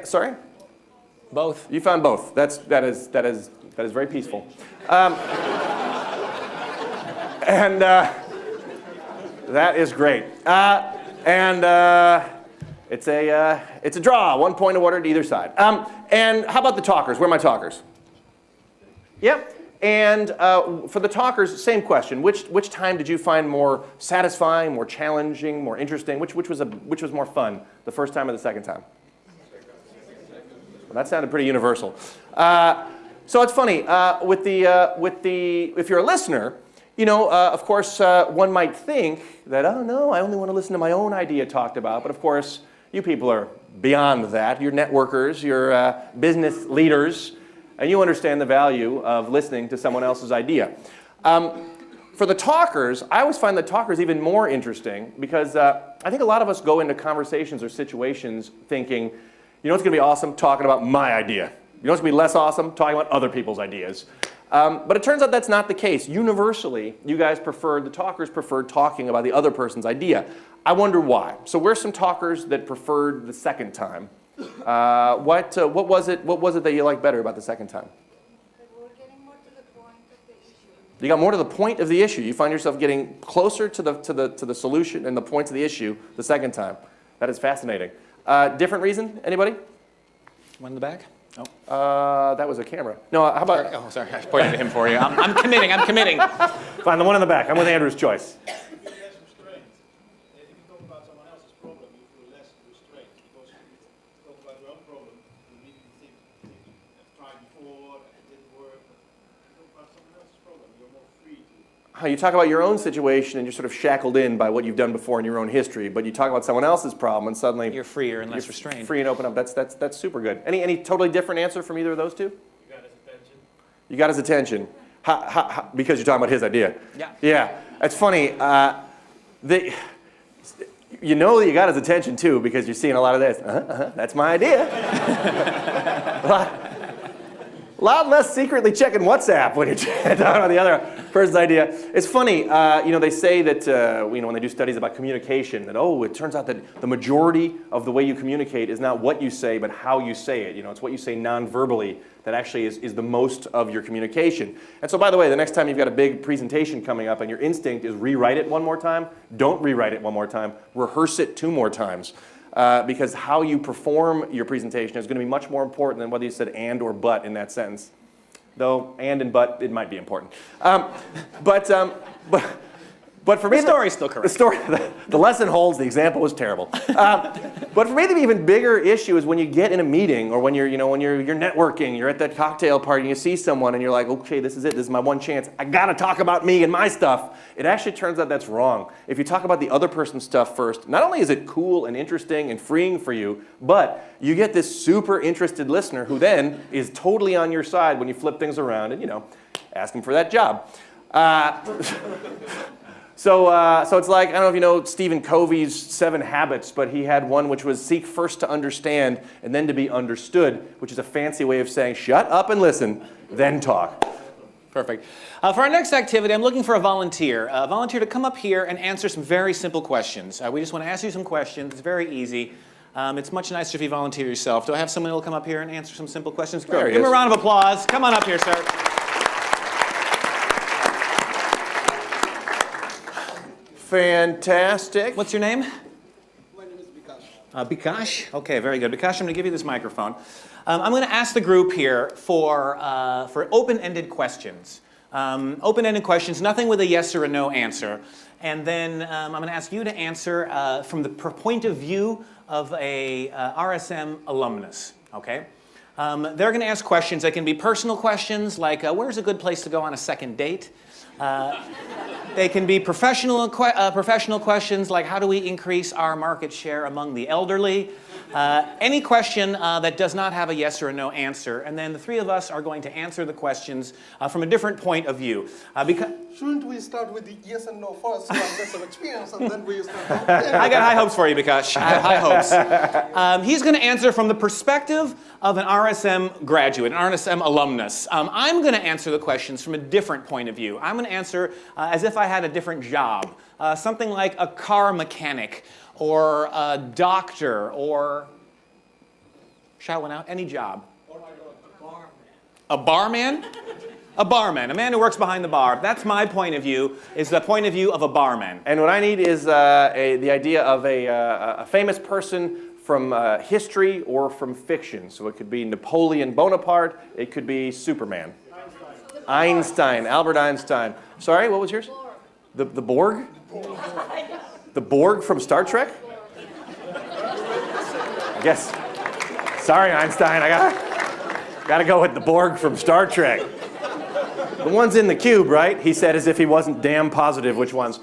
Sorry? Both. You found both. That is very peaceful. And that is great. It's a draw. 1 point awarded to either side. And how about the talkers? Where are my talkers? Yep. And for the talkers, same question. Which time did you find more satisfying, more challenging, more interesting? Which was more fun? The first time or the second time? Well, that sounded pretty universal. So it's funny. If you're a listener, you know, of course, one might think that, oh no, I only want to listen to my own idea talked about. But of course, you people are beyond that. You're networkers, you're business leaders, and you understand the value of listening to someone else's idea. For the talkers, I always find the talkers even more interesting because I think a lot of us go into conversations or situations thinking, you know what's going to be awesome? Talking about my idea. You know what's going to be less awesome? Talking about other people's ideas. But it turns out that's not the case. Universally, you guys the talkers preferred talking about the other person's idea. I wonder why. So where's some talkers that preferred the second time? What was it that you liked better about the second time? We're getting more to the point of the issue. You got more to the point of the issue. You find yourself getting closer to the solution and the points of the issue the second time. That is fascinating. Different reason? Anybody? One in the back? That was a camera. No, how about... Oh, sorry. I pointed at him for you. I'm committing. I'm committing. Fine, the one in the back. I'm with Andrew's choice. You talk about your own situation and you're sort of shackled in by what you've done before in your own history, but you talk about someone else's problem and suddenly You're freer and less restrained. Free and open up. That's super good. Any totally different answer from either of those two? You got his attention. You got his attention. Because you're talking about his idea. Yeah. Yeah. It's funny. You know that you got his attention too because you're seeing a lot of this. That's my idea. A lot less secretly checking WhatsApp when you're talking about the other. First idea. It's funny, they say that, when they do studies about communication, that, it turns out that the majority of the way you communicate is not what you say, but how you say it. It's what you say non-verbally that actually is the most of your communication. And so, by the way, the next time you've got a big presentation coming up and your instinct is rewrite it one more time, don't rewrite it one more time, rehearse it 2 more times. Because how you perform your presentation is going to be much more important than whether you said and or but in that sentence. Though and but, it might be important. But for me, The story's still correct. The lesson holds. The example was terrible. But for me, the even bigger issue is when you get in a meeting or when you're networking, you're at that cocktail party, and you see someone, and you're like, okay, this is it. This is my one chance. I gotta talk about me and my stuff. It actually turns out that's wrong. If you talk about the other person's stuff first, not only is it cool and interesting and freeing for you, but you get this super interested listener who then is totally on your side when you flip things around and ask them for that job. So it's like, I don't know if you know Stephen Covey's 7 Habits, but he had one which was seek first to understand and then to be understood, which is a fancy way of saying shut up and listen, then talk. Perfect. For our next activity, I'm looking for a volunteer to come up here and answer some very simple questions. We just want to ask you some questions. It's very easy. It's much nicer if you volunteer yourself. Do I have someone who will come up here and answer some simple questions? There he Give him a is. round of applause. Come on up here, sir. Fantastic. What's your name? My name is Bikash. Bikash? Okay, very good. Bikash, I'm going to give you this microphone. I'm going to ask the group here for open-ended questions. Open-ended questions, nothing with a yes or a no answer. And then I'm going to ask you to answer from the point of view of a RSM alumnus, okay? They're going to ask questions. They can be personal questions like, where's a good place to go on a second date? They can be professional questions like, how do we increase our market share among the elderly? Any question that does not have a yes or a no answer. And then the 3 of us are going to answer the questions from a different point of view. Shouldn't we start with the yes and no first to get some experience, and then we start? I got high hopes for you, Bikash. I have high hopes. He's going to answer from the perspective of an RSM graduate, an RSM alumnus. I'm going to answer the questions from a different point of view. I'm going to answer as if I had a different job. Something like a car mechanic, or a doctor, or shout one out, any job. Oh my God, a barman. A barman? A barman, a man who works behind the bar. That's my point of view, is the point of view of a barman. And what I need is the idea of a famous person from history or from fiction. So it could be Napoleon Bonaparte, it could be Superman. Einstein, Albert Einstein. Sorry, what was yours? The Borg? The Borg from Star Trek? I guess. Sorry, Einstein, I gotta go with the Borg from Star Trek. The ones in the cube, right? He said as if he wasn't damn positive which ones.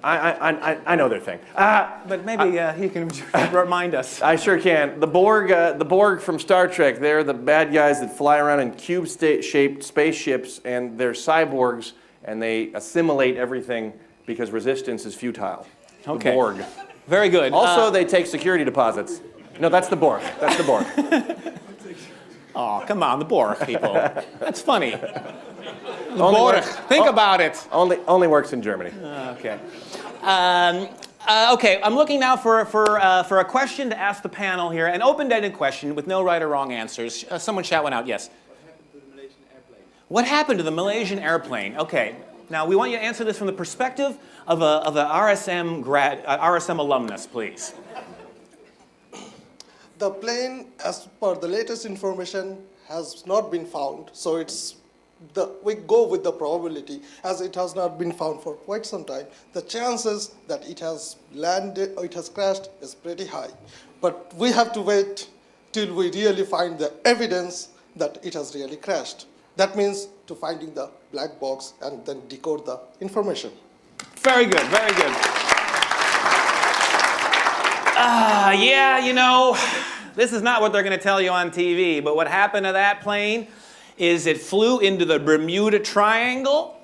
I know their thing. But maybe he can remind us. I sure can. The Borg from Star Trek, they're the bad guys that fly around in cube-shaped spaceships, and they're cyborgs, and they assimilate everything because resistance is futile. Okay. The Borg. Very good. Also, they take security deposits. No, that's the Borg. That's the Borg. Oh, come on, the Borg people. That's funny. The Only Borg. works- Think about it. Only works in Germany. Okay. Okay, I'm looking now for a question to ask the panel here, an open-ended question with no right or wrong answers. Someone shout one out, yes. What happened to the Malaysian airplane? Okay, now we want you to answer this from the perspective of a RSM alumnus, please. The plane, as per the latest information, has not been found. So we go with the probability, as it has not been found for quite some time. The chances that it has landed or it has crashed is pretty high. But we have to wait till we really find the evidence that it has really crashed. That means to finding the black box and then decode the information. Very good, very good. Yeah, you know, this is not what they're going to tell you on TV, but what happened to that plane is it flew into the Bermuda Triangle.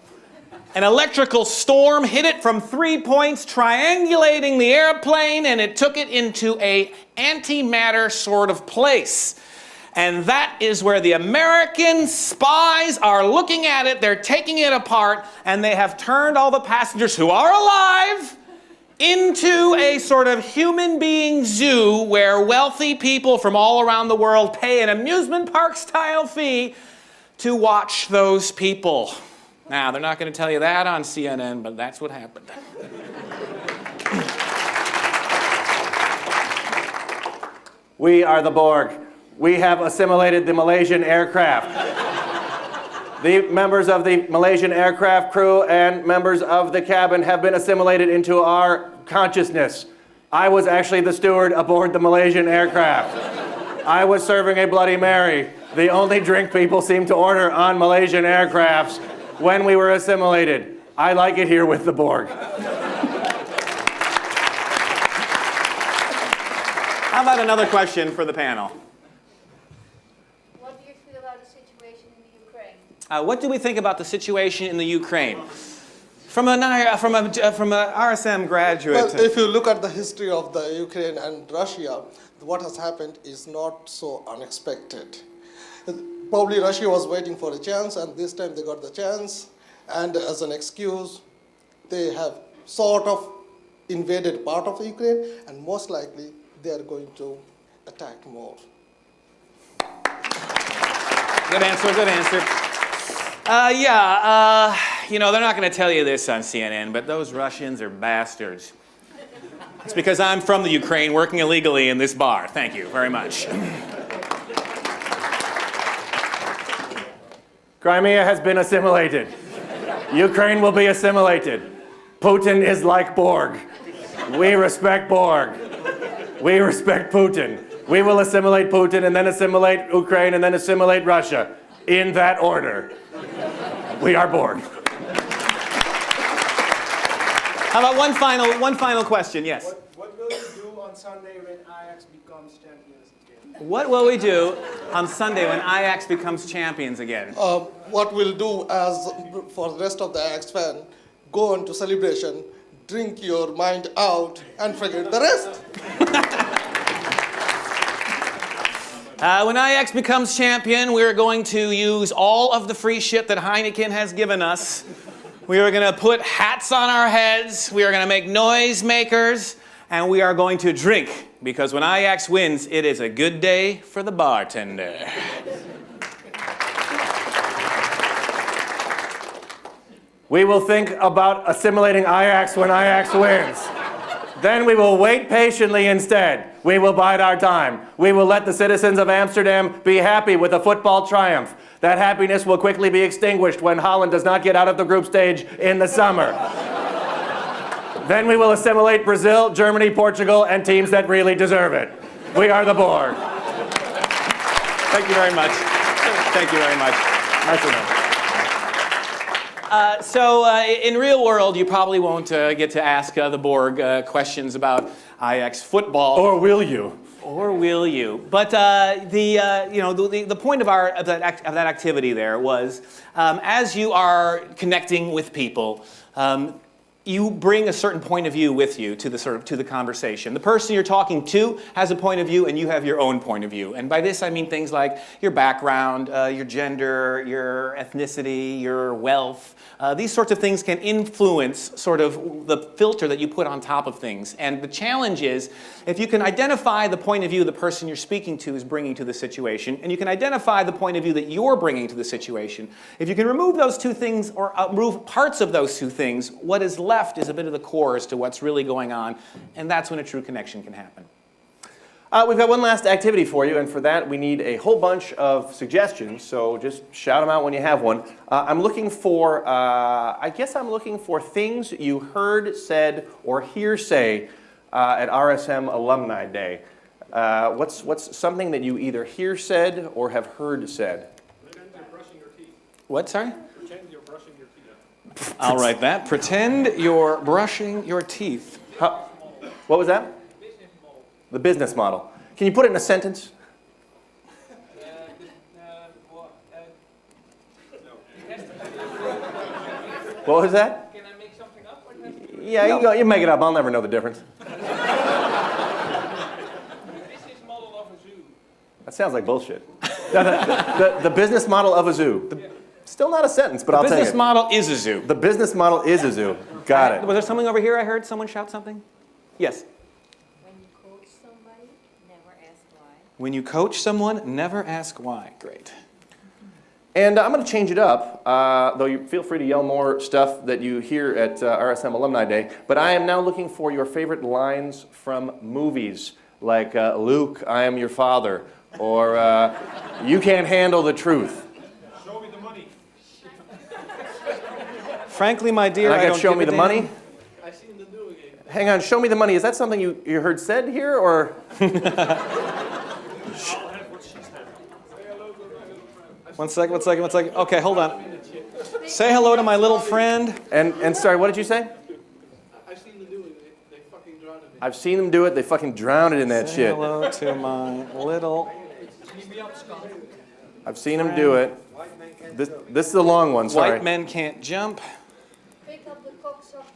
An electrical storm hit it from 3 points, triangulating the airplane, and it took it into a antimatter sort of place. And that is where the American spies are looking at it, they're taking it apart, and they have turned all the passengers who are alive into a sort of human being zoo where wealthy people from all around the world pay an amusement park style fee to watch those people. Now, they're not going to tell you that on CNN, but that's what happened. We are the Borg. We have assimilated the Malaysian aircraft. The members of the Malaysian aircraft crew and members of the cabin have been assimilated into our consciousness. I was actually the steward aboard the Malaysian aircraft. I was serving a Bloody Mary, the only drink people seem to order on Malaysian aircrafts when we were assimilated. I like it here with the Borg. How about another question for the panel? What do you feel about the situation in the Ukraine? What do we think about the situation in the Ukraine? From a RSM graduate. Well, if you look at the history of the Ukraine and Russia, what has happened is not so unexpected. Probably Russia was waiting for a chance, and this time they got the chance, and as an excuse, they have sort of invaded part of Ukraine, and most likely they are going to attack more. Good answer, good answer. You know, they're not going to tell you this on CNN, but those Russians are bastards. It's because I'm from the Ukraine working illegally in this bar. Thank you very much. Crimea has been assimilated. Ukraine will be assimilated. Putin is like Borg. We respect Borg. We respect Putin. We will assimilate Putin and then assimilate Ukraine and then assimilate Russia. In that order. We are Borg. How about one final question? Yes. What will you do on Sunday when Ajax becomes champions again? What will we do on Sunday when Ajax becomes champions again? What we'll do as for the rest of the Ajax fan, go on to celebration, drink your mind out, and forget the rest. When Ajax becomes champion, we're going to use all of the free shit that Heineken has given us. We are going to put hats on our heads. We are going to make noise makers. And we are going to drink. Because when Ajax wins, it is a good day for the bartender. We will think about assimilating Ajax when Ajax wins. Then we will wait patiently instead. We will bide our time. We will let the citizens of Amsterdam be happy with a football triumph. That happiness will quickly be extinguished when Holland does not get out of the group stage in the summer. Then we will assimilate Brazil, Germany, Portugal, and teams that really deserve it. We are the Borg. Thank you very much. Thank you very much. Nice enough. In real world, you probably won't get to ask the Borg questions about Ajax football. Or will you? Or will you? But the point of that activity there was, as you are connecting with people, you bring a certain point of view with you to the conversation. The person you're talking to has a point of view, and you have your own point of view. And by this, I mean things like your background, your gender, your ethnicity, your wealth. These sorts of things can influence sort of the filter that you put on top of things. And the challenge is, if you can identify the point of view the person you're speaking to is bringing to the situation, and you can identify the point of view that you're bringing to the situation, if you can remove those two things or remove parts of those two things, what is left is a bit of the core as to what's really going on, and that's when a true connection can happen. We've got one last activity for you, and for that we need a whole bunch of suggestions, so just shout them out when you have one. I'm looking for things you heard, said, or hear say at RSM Alumni Day. What's something that you either hear said or have heard said? Pretend you're brushing your teeth. What, sorry? Pretend you're brushing your teeth. I'll write that. Pretend you're brushing your teeth. What was that? The business model. Can you put it in a sentence? What was that? Can I make something up? Yeah, you make it up. I'll never know the difference. Business model of a zoo. That sounds like bullshit. The business model of a zoo. Still not a sentence, but I'll take it. The business model is a zoo. The business model is a zoo. Got it. Was there something over here I heard? Someone shout something? Yes. When you coach somebody, never ask why. When you coach someone, never ask why. Great. And I'm going to change it up, though you feel free to yell more stuff that you hear at RSM Alumni Day. But I am now looking for your favorite lines from movies, like Luke, I am your father, or you can't handle the truth. Show me the money. Frankly, my dear, And I got don't show give me a the damn. money. I seen them doing it. Hang on, show me the money. Is that something you heard said here, or? One second. Okay, hold on. Say hello to my little friend. And sorry, what did you say? I seen them doing it. They fucking drowned me. I've seen them do it. They fucking drown it in that Say shit. hello to my little... I've seen them do it. This is a long one, sorry. White men can't jump. Pick up the cocks off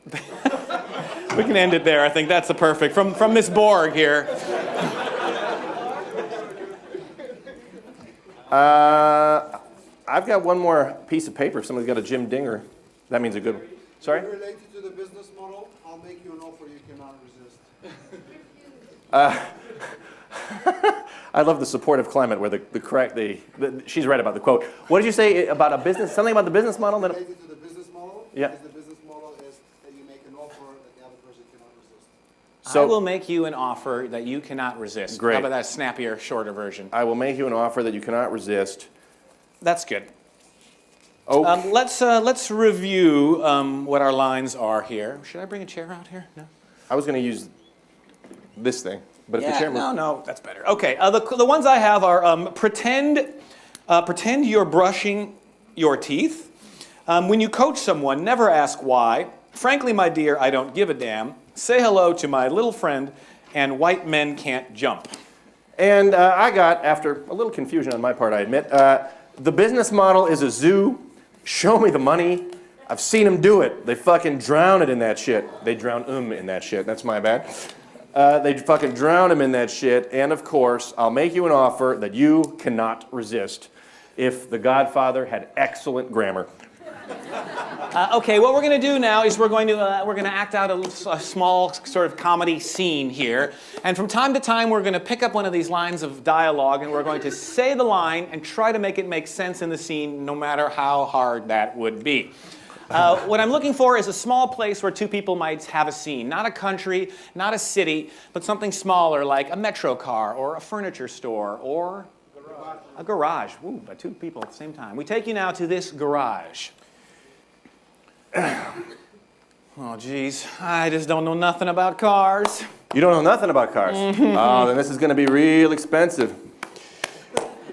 the phone. We can end it there. I think that's the perfect. From Miss Borg here. I've got one more piece of paper. Somebody's got a Jim Dinger. That means a good one. Sorry? Related to the business model, I'll make you an offer you cannot resist. I love the supportive climate where she's right about the quote. What did you say about a business? Something about the business model? Related to the business model, Yeah. the business model is that you make an offer that the other person cannot resist. I will make you an offer that you cannot resist. Great. How about that snappier, shorter version? I will make you an offer that you cannot resist. That's good. Oh, Let's review what our lines are here. Should I bring a chair out here? No. I was going to use this thing, but if the chair no, that's better. Okay, the ones I have are pretend you're brushing your teeth. When you coach someone, never ask why. Frankly, my dear, I don't give a damn. Say hello to my little friend, and white men can't jump. And I got, after a little confusion on my part, I admit, the business model is a zoo. Show me the money. I've seen them do it. They fucking drown it in that shit. They drown in that shit. That's my bad. They fucking drown him in that shit. And of course, I'll make you an offer that you cannot resist if The Godfather had excellent grammar. Okay, what we're going to do now is we're going to act out a small sort of comedy scene here, and from time to time we're going to pick up one of these lines of dialogue and we're going to say the line and try to make it make sense in the scene, no matter how hard that would be. What I'm looking for is a small place where two people might have a scene, not a country, not a city, but something smaller like a metro car or a furniture store or a garage. Ooh, by two people at the same time. We take you now to this garage. Oh, geez. I just don't know nothing about cars. You don't know nothing about cars? Oh, then this is going to be real expensive.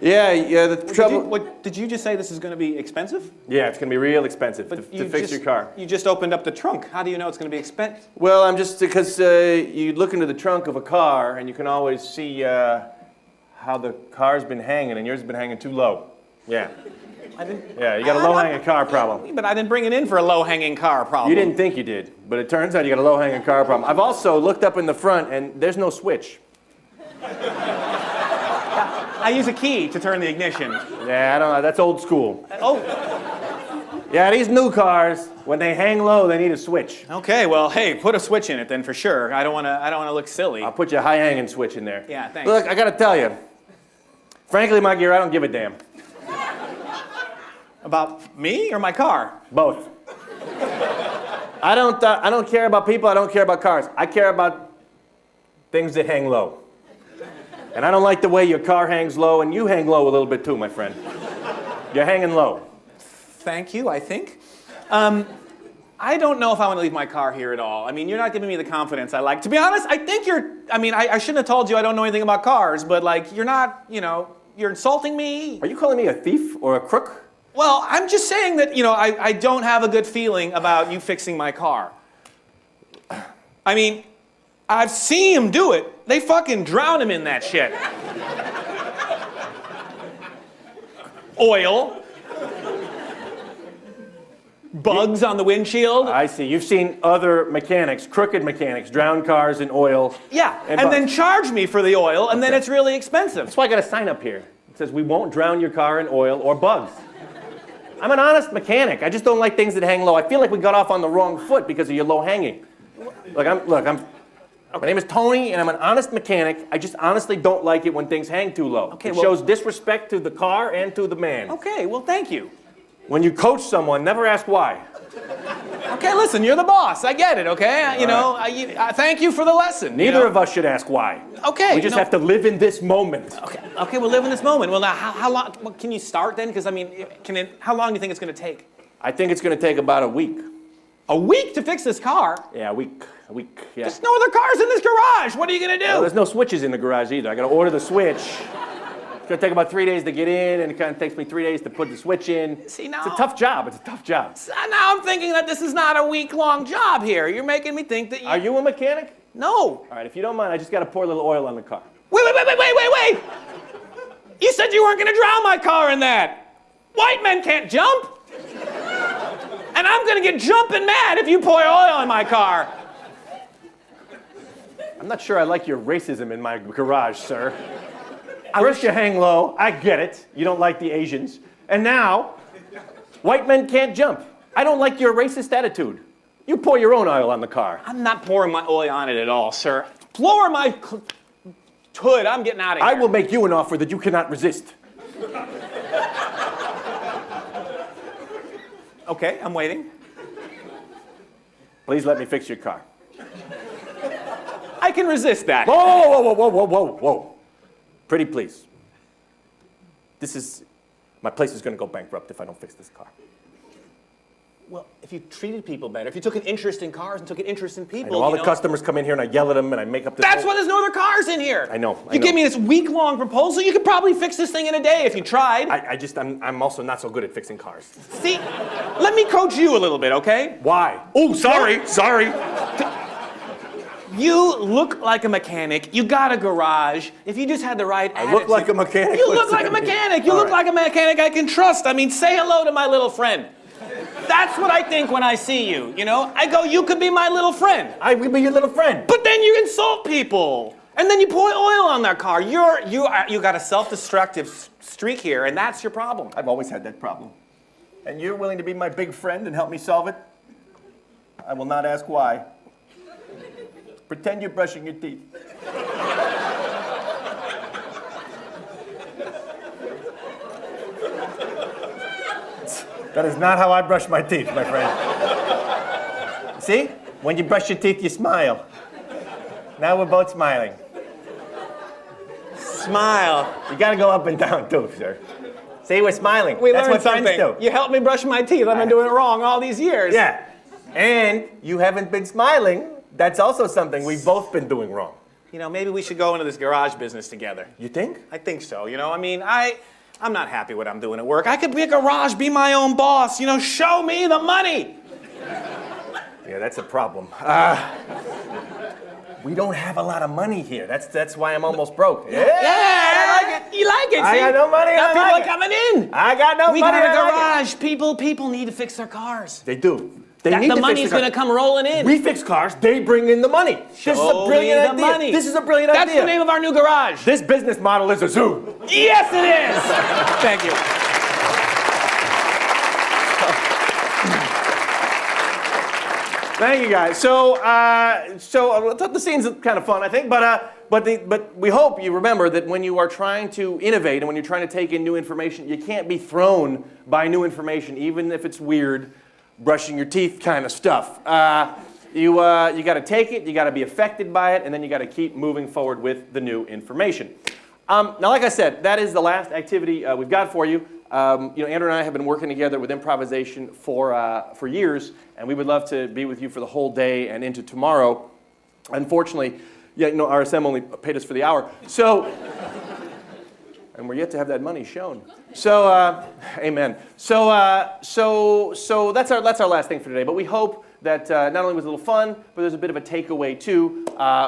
Yeah, the trouble... Did you just say this is going to be expensive? Yeah, it's going to be real expensive to fix your car. You just opened up the trunk. How do you know it's going to be expensive? Well, because you look into the trunk of a car and you can always see how the car's been hanging, and yours has been hanging too low. Yeah. Yeah, you got a low-hanging car problem. But I didn't bring it in for a low-hanging car problem. You didn't think you did, but it turns out you got a low-hanging car problem. I've also looked up in the front, and there's no switch. I use a key to turn the ignition. Yeah, I don't know. That's old school. Oh. Yeah, these new cars, when they hang low, they need a switch. Okay, well, hey, put a switch in it then for sure. I don't want to look silly. I'll put you a high-hanging switch in there. Yeah, thanks. Look, I got to tell you, frankly, my gear, I don't give a damn. About me or my car? Both. I don't care about people. I don't care about cars. I care about things that hang low. And I don't like the way your car hangs low, and you hang low a little bit too, my friend. You're hanging low. Thank you, I think. I don't know if I want to leave my car here at all. I mean, you're not giving me the confidence I like. To be honest, I think I shouldn't have told you I don't know anything about cars, but like, you're not, you're insulting me. Are you calling me a thief or a crook? Well, I'm just saying that, I don't have a good feeling about you fixing my car. I mean, I've seen him do it. They fucking drown him in that shit. Oil. Bugs on the windshield. I see. You've seen other mechanics, crooked mechanics, drown cars in oil. Yeah, and then charge me for the oil, and then it's really expensive. That's why I got a sign up here. It says we won't drown your car in oil or bugs. I'm an honest mechanic. I just don't like things that hang low. I feel like we got off on the wrong foot because of your low hanging. My name is Tony, and I'm an honest mechanic. I just honestly don't like it when things hang too low. Okay, it well- shows disrespect to the car and to the man. Okay, well, thank you. When you coach someone, never ask why. Okay, listen, you're the boss. I get it, okay? Thank you for the lesson. Neither of us should ask why. Okay. We just have to live in this moment. Okay, we'll live in this moment. Well, now, how long, can you start then? Because, how long do you think it's going to take? I think it's going to take about a week. A week to fix this car? Yeah, a week, yeah. There's no other cars in this garage. What are you going to do? Well, there's no switches in the garage either. I got to order the switch. It's going to take about 3 days to get in, and it kind of takes me 3 days to put the switch in. See, now... It's a tough job. It's a tough job. Now I'm thinking that this is not a week-long job here. You're making me think that you... Are you a mechanic? No. All right, if you don't mind, I just got to pour a little oil on the car. Wait! You said you weren't going to drown my car in that. White men can't jump. And I'm going to get jumping mad if you pour oil in my car. I'm not sure I like your racism in my garage, sir. First you hang low, I get it. You don't like the Asians. And now, white men can't jump. I don't like your racist attitude. You pour your own oil on the car. I'm not pouring my oil on it at all, sir. Lower my hood. I'm getting out of here. I will make you an offer that you cannot resist. Okay, I'm waiting. Please let me fix your car. I can resist that. Whoa. Pretty please. My place is going to go bankrupt if I don't fix this car. Well, if you treated people better, if you took an interest in cars and took an interest in I people, know all the customers come in here and I yell at them and I make up this That's whole... why there's no other cars in here. I know. You give me this week-long proposal, you could probably fix this thing in a day if you tried. I'm also not so good at fixing cars. See, let me coach you a little bit, okay? Why? Oh, sorry. You look like a mechanic. You got a garage. If you just had the right attitude... I look like a mechanic? You look like a mechanic. You look like a mechanic I can trust. Say hello to my little friend. That's what I think when I see you, I go, you could be my little friend. I could be your little friend. But then you insult people. And then you pour oil on their car. You got a self-destructive streak here, and that's your problem. I've always had that problem. And you're willing to be my big friend and help me solve it? I will not ask why. Pretend you're brushing your teeth. That is not how I brush my teeth, my friend. See? When you brush your teeth, you smile. Now we're both smiling. Smile. You gotta go up and down too, sir. See, we're smiling. We That's learned what friends something. do. You helped me brush my teeth. I've been doing it wrong all these years. Yeah. And you haven't been smiling. That's also something we've both been doing wrong. Maybe we should go into this garage business together. You think? I think so. I'm not happy what I'm doing at work. I could be a garage, be my own boss. Show me the money. Yeah, that's a problem. We don't have a lot of money here. That's why I'm almost broke. Yeah, I like it. You like it, see? I got no money. Now I people like are it. coming in. I got no We money. got a I like garage. People need to fix their cars. it. They do. They need The to money's fix the going to come rolling in. We fix cars. They bring in the money. This is a brilliant idea. Money. This is a brilliant That's idea. the name of our new garage. This business model is a zoo. Yes, it is. Thank you. Thank you, guys. So the scene's kind of fun, I think, but we hope you remember that when you are trying to innovate and when you're trying to take in new information, you can't be thrown by new information, even if it's weird, brushing your teeth kind of stuff. You got to take it, you got to be affected by it, and then you got to keep moving forward with the new information. Now, like I said, that is the last activity we've got for you. Andrew and I have been working together with improvisation for years, and we would love to be with you for the whole day and into tomorrow. Unfortunately, RSM only paid us for the hour, so, and we're yet to have that money shown. So, amen. So that's our last thing for today. But we hope that not only was it a little fun, but there's a bit of a takeaway too,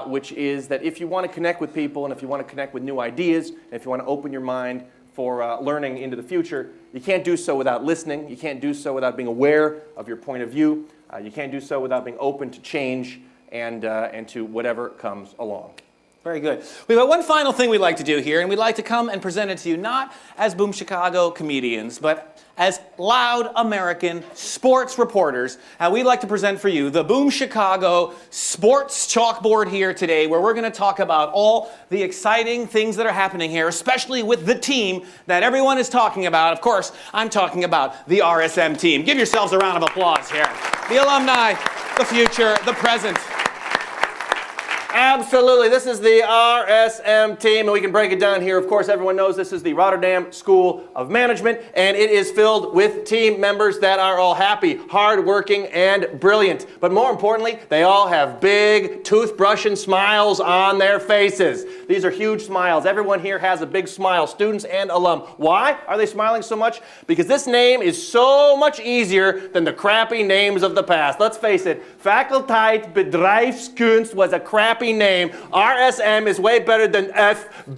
which is that if you want to connect with people and if you want to connect with new ideas, and if you want to open your mind for learning into the future, you can't do so without listening. You can't do so without being aware of your point of view. You can't do so without being open to change and to whatever comes along. Very good. We've got one final thing we'd like to do here, and we'd like to come and present it to you not as Boom Chicago comedians, but as loud American sports reporters. We'd like to present for you the Boom Chicago Sports Chalkboard here today, where we're going to talk about all the exciting things that are happening here, especially with the team that everyone is talking about. Of course, I'm talking about the RSM team. Give yourselves a round of applause here. The alumni, the future, the present. Absolutely. This is the RSM team, and we can break it down here. Of course, everyone knows this is the Rotterdam School of Management, and it is filled with team members that are all happy, hardworking, and brilliant. But more importantly, they all have big toothbrushing smiles on their faces. These are huge smiles. Everyone here has a big smile, students and alum. Why are they smiling so much? Because this name is so much easier than the crappy names of the past. Let's face it, Faculteit Bedrijfskunst was a crappy name. RSM is way better than FBVAU,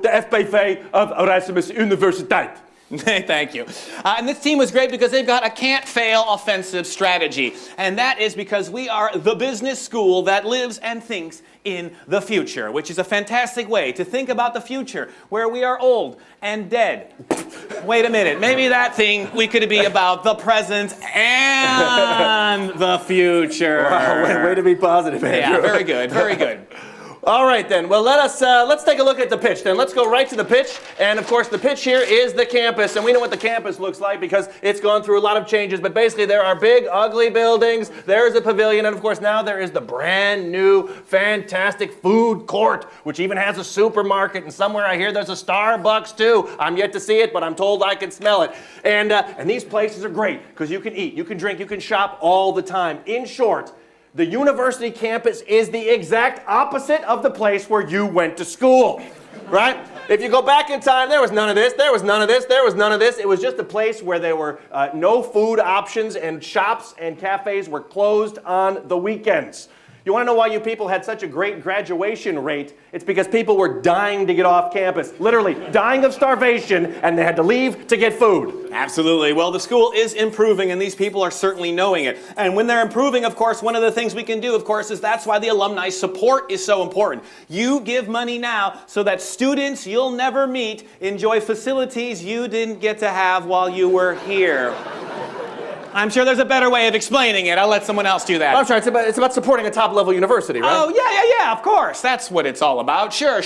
the FBV of Erasmus Universiteit. Thank you. And this team was great because they've got a can't-fail offensive strategy. And that is because we are the business school that lives and thinks in the future, which is a fantastic way to think about the future, where we are old and dead. Wait a minute. Maybe that thing we could be about the present and the future. Wow, way to be positive, Andrew. Yeah, very good, very good. All right, then. Well, let's take a look at the pitch, then. Let's go right to the pitch. And, of course, the pitch here is the campus. And we know what the campus looks like because it's gone through a lot of changes. But basically, there are big, ugly buildings. There's a pavilion. And, of course, now there is the brand new, fantastic food court, which even has a supermarket. And somewhere I hear there's a Starbucks, too. I'm yet to see it, but I'm told I can smell it. And these places are great because you can eat, you can drink, you can shop all the time. In short, the university campus is the exact opposite of the place where you went to school, right? If you go back in time, there was none of this, there was none of this, there was none of this. It was just a place where there were no food options, and shops and cafes were closed on the weekends. You want to know why you people had such a great graduation rate? It's because people were dying to get off campus. Literally, dying of starvation, and they had to leave to get food. Absolutely. Well, the school is improving, and these people are certainly knowing it. And when they're improving, of course, one of the things we can do, of course, is that's why the alumni support is so important. You give money now so that students you'll never meet enjoy facilities you didn't get to have while you were here. I'm sure there's a better way of explaining it. I'll let someone else do that. I'm sorry, it's about supporting a top-level university, right? Oh, yeah, of course. That's what it's all about. Sure.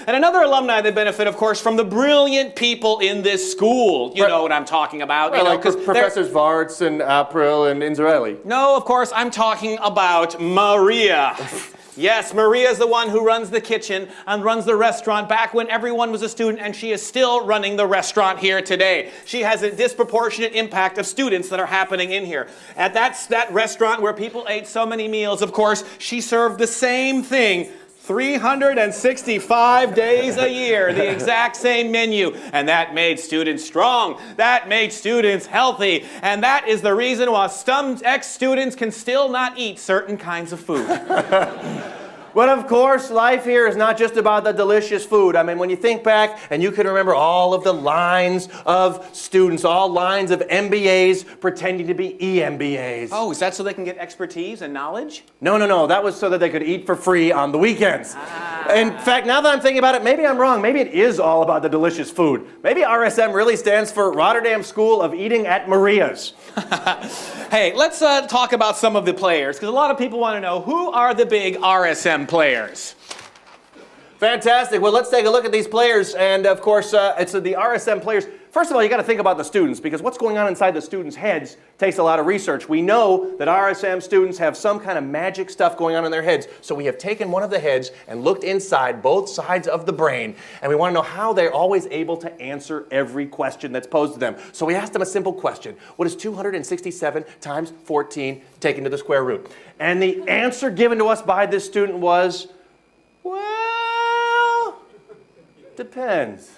And another alumni, they benefit, of course, from the brilliant people in this school. You know what I'm talking about. Well, like Professors Varts and April and Inzarelli. No, of course, I'm talking about Maria. Yes, Maria's the one who runs the kitchen and runs the restaurant back when everyone was a student, and she is still running the restaurant here today. She has a disproportionate impact of students that are happening in here. At that restaurant where people ate so many meals, of course, she served the same thing 365 days a year, the exact same menu. And that made students strong. That made students healthy. And that is the reason why some ex-students can still not eat certain kinds of food. But of course, life here is not just about the delicious food. I mean, when you think back and you can remember all of the lines of students, all lines of MBAs pretending to be EMBAs. Oh, is that so they can get expertise and knowledge? No. That was so that they could eat for free on the weekends. In fact, now that I'm thinking about it, maybe I'm wrong. Maybe it is all about the delicious food. Maybe RSM really stands for Rotterdam School of Eating at Maria's. Hey, let's talk about some of the players, because a lot of people want to know, who are the big RSM players? Fantastic. Well, let's take a look at these players. And of course, it's the RSM players. First of all, you got to think about the students, because what's going on inside the students' heads takes a lot of research. We know that RSM students have some kind of magic stuff going on in their heads. So we have taken one of the heads and looked inside both sides of the brain, and we want to know how they're always able to answer every question that's posed to them. So we asked them a simple question. What is 267 times 14 taken to the square root? And the answer given to us by this student was, well, depends.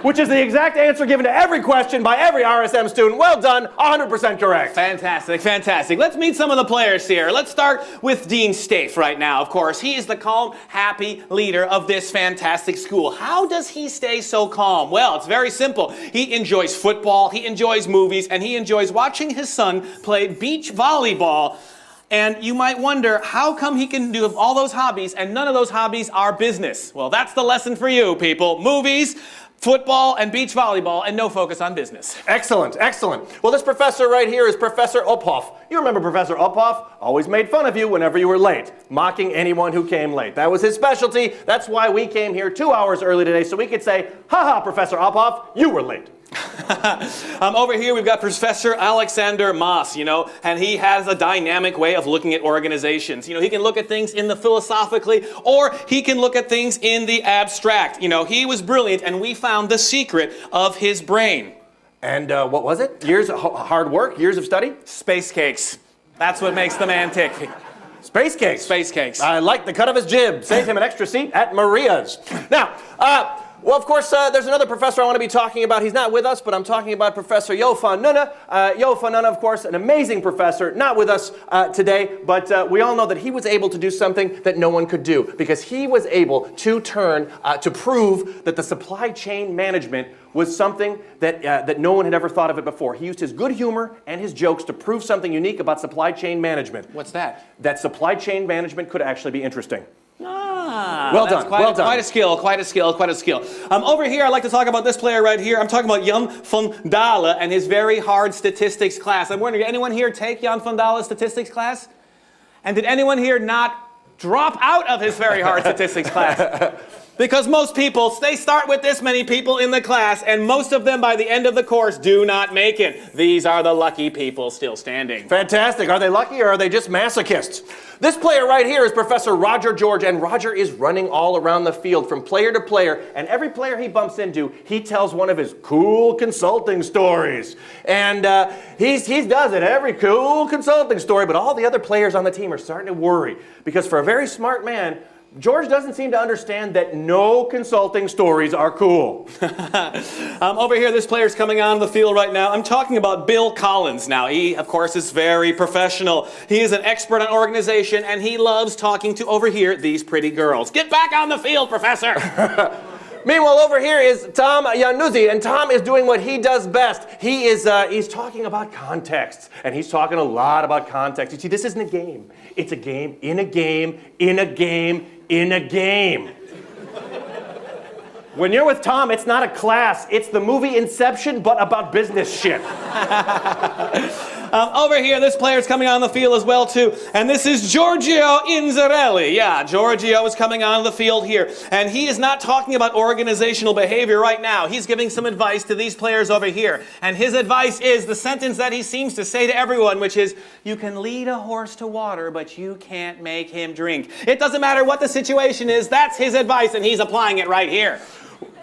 Which is the exact answer given to every question by every RSM student. Well done, 100% correct. Fantastic. Let's meet some of the players here. Let's start with Dean Stafe right now, of course. He is the calm, happy leader of this fantastic school. How does he stay so calm? Well, it's very simple. He enjoys football, he enjoys movies, and he enjoys watching his son play beach volleyball. And you might wonder, how come he can do all those hobbies and none of those hobbies are business? Well, that's the lesson for you, people. Movies, football, and beach volleyball, and no focus on business. Excellent, excellent. Well, this professor right here is Professor Uphoff. You remember Professor Uphoff? Always made fun of you whenever you were late, mocking anyone who came late. That was his specialty. That's why we came here 2 hours early today, so we could say, ha-ha, Professor Uphoff, you were late. Over here we've got Professor Alexander Maas, and he has a dynamic way of looking at organizations. He can look at things in the philosophically, or he can look at things in the abstract. He was brilliant, and we found the secret of his brain. And what was it? Years of hard work? Years of study? Space cakes. That's what makes the man tick. Space cakes? Space cakes. I like the cut of his jib. Save him an extra seat at Maria's. Now, well, of course, there's another professor I want to be talking about. He's not with us, but I'm talking about Professor Jo van Nuenen. Jo van Nuenen, of course, an amazing professor, not with us today, but we all know that he was able to do something that no one could do, because he was able to to prove that the supply chain management was something that no one had ever thought of it before. He used his good humor and his jokes to prove something unique about supply chain management. What's that? That supply chain management could actually be interesting. Well done, well done. Quite a skill, quite a skill, quite a skill. Over here, I'd like to talk about this player right here. I'm talking about Jan van Dalen and his very hard statistics class. I'm wondering, did anyone here take Jan van Dalen's statistics class? And did anyone here not drop out of his very hard statistics class? Because most people, they start with this many people in the class, and most of them by the end of the course do not make it. These are the lucky people still standing. Fantastic. Are they lucky or are they just masochists? This player right here is Professor Roger George, and Roger is running all around the field from player to player, and every player he bumps into, he tells one of his cool consulting stories. And he does it, every cool consulting story, but all the other players on the team are starting to worry, because for a very smart man, George doesn't seem to understand that no consulting stories are cool. Over here, this player's coming on the field right now. I'm talking about Bill Collins. Now, he, of course, is very professional. He is an expert on organization, and he loves talking to, over here, these pretty girls. Get back on the field, Professor! Meanwhile, over here is Tom Iannuzzi, and Tom is doing what he does best. He's talking about context, and he's talking a lot about context. You see, this isn't a game. It's a game in a game in a game in a game. When you're with Tom, it's not a class. It's the movie Inception, but about business shit. Over here, this player's coming on the field as well, too. And this is Giorgio Inzarelli. Yeah, Giorgio is coming on the field here. And he is not talking about organizational behavior right now. He's giving some advice to these players over here. And his advice is the sentence that he seems to say to everyone, which is, you can lead a horse to water, but you can't make him drink. It doesn't matter what the situation is. That's his advice, and he's applying it right here.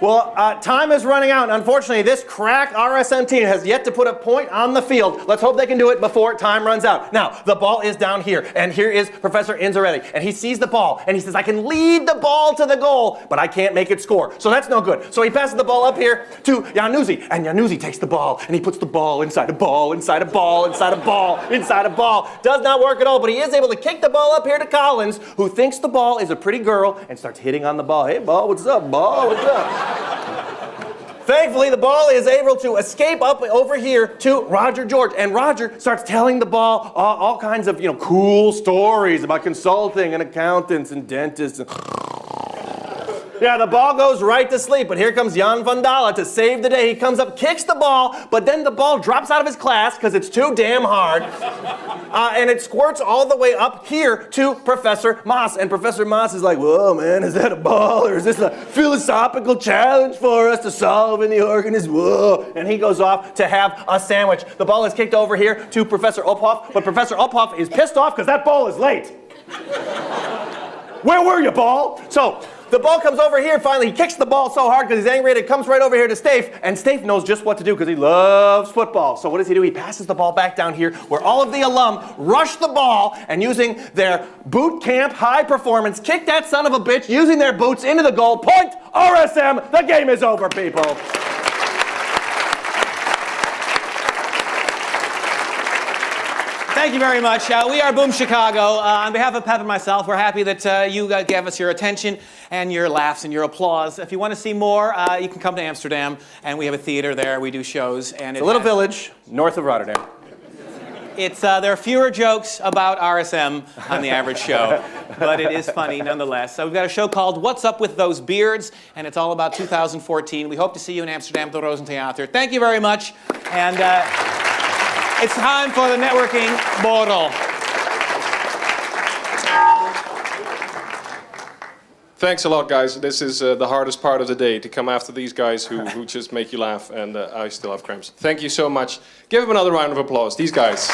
Well, time is running out, and unfortunately, this crack RSM team has yet to put a point on the field. Let's hope they can do it before time runs out. Now, the ball is down here, and here is Professor Inzarelli, and he sees the ball, and he says, I can lead the ball to the goal, but I can't make it score. So that's no good. So he passes the ball up here to Iannuzzi, and Iannuzzi takes the ball, and he puts the ball inside a ball, inside a ball, inside a ball, inside a ball. Does not work at all, but he is able to kick the ball up here to Collins, who thinks the ball is a pretty girl, and starts hitting on the ball. Hey, ball, what's up, ball, what's up? Thankfully, the ball is able to escape up over here to Roger George, and Roger starts telling the ball all kinds of, cool stories about consulting and accountants and dentists. Yeah, the ball goes right to sleep, but here comes Jan van Dalen to save the day. He comes up, kicks the ball, but then the ball drops out of his class because it's too damn hard, and it squirts all the way up here to Professor Maas. And Professor Maas is like, whoa, man, is that a ball, or is this a philosophical challenge for us to solve in the organism? Whoa. And he goes off to have a sandwich. The ball is kicked over here to Professor Uphoff, but Professor Uphoff is pissed off because that ball is late. Where were you, ball? So the ball comes over here, finally, he kicks the ball so hard because he's angry, and it comes right over here to Stafe, and Stafe knows just what to do because he loves football. So what does he do? He passes the ball back down here where all of the alum rush the ball, and using their boot camp high performance, kick that son of a bitch using their boots into the goal. Point RSM, the game is over, people. Thank you very much. We are Boom Chicago. On behalf of Pep and myself, we're happy that you gave us your attention and your laughs and your applause. If you want to see more, you can come to Amsterdam, and we have a theater there. We do shows. And it's a little village north of Rotterdam. There are fewer jokes about RSM on the average show, but it is funny nonetheless. So we've got a show called What's Up With Those Beards, and it's all about 2014. We hope to see you in Amsterdam at the Rosentheater. Thank you very much, and it's time for the networking borrel. Thanks a lot, guys. This is the hardest part of the day, to come after these guys who just make you laugh, and I still have cramps. Thank you so much. Give them another round of applause, these guys.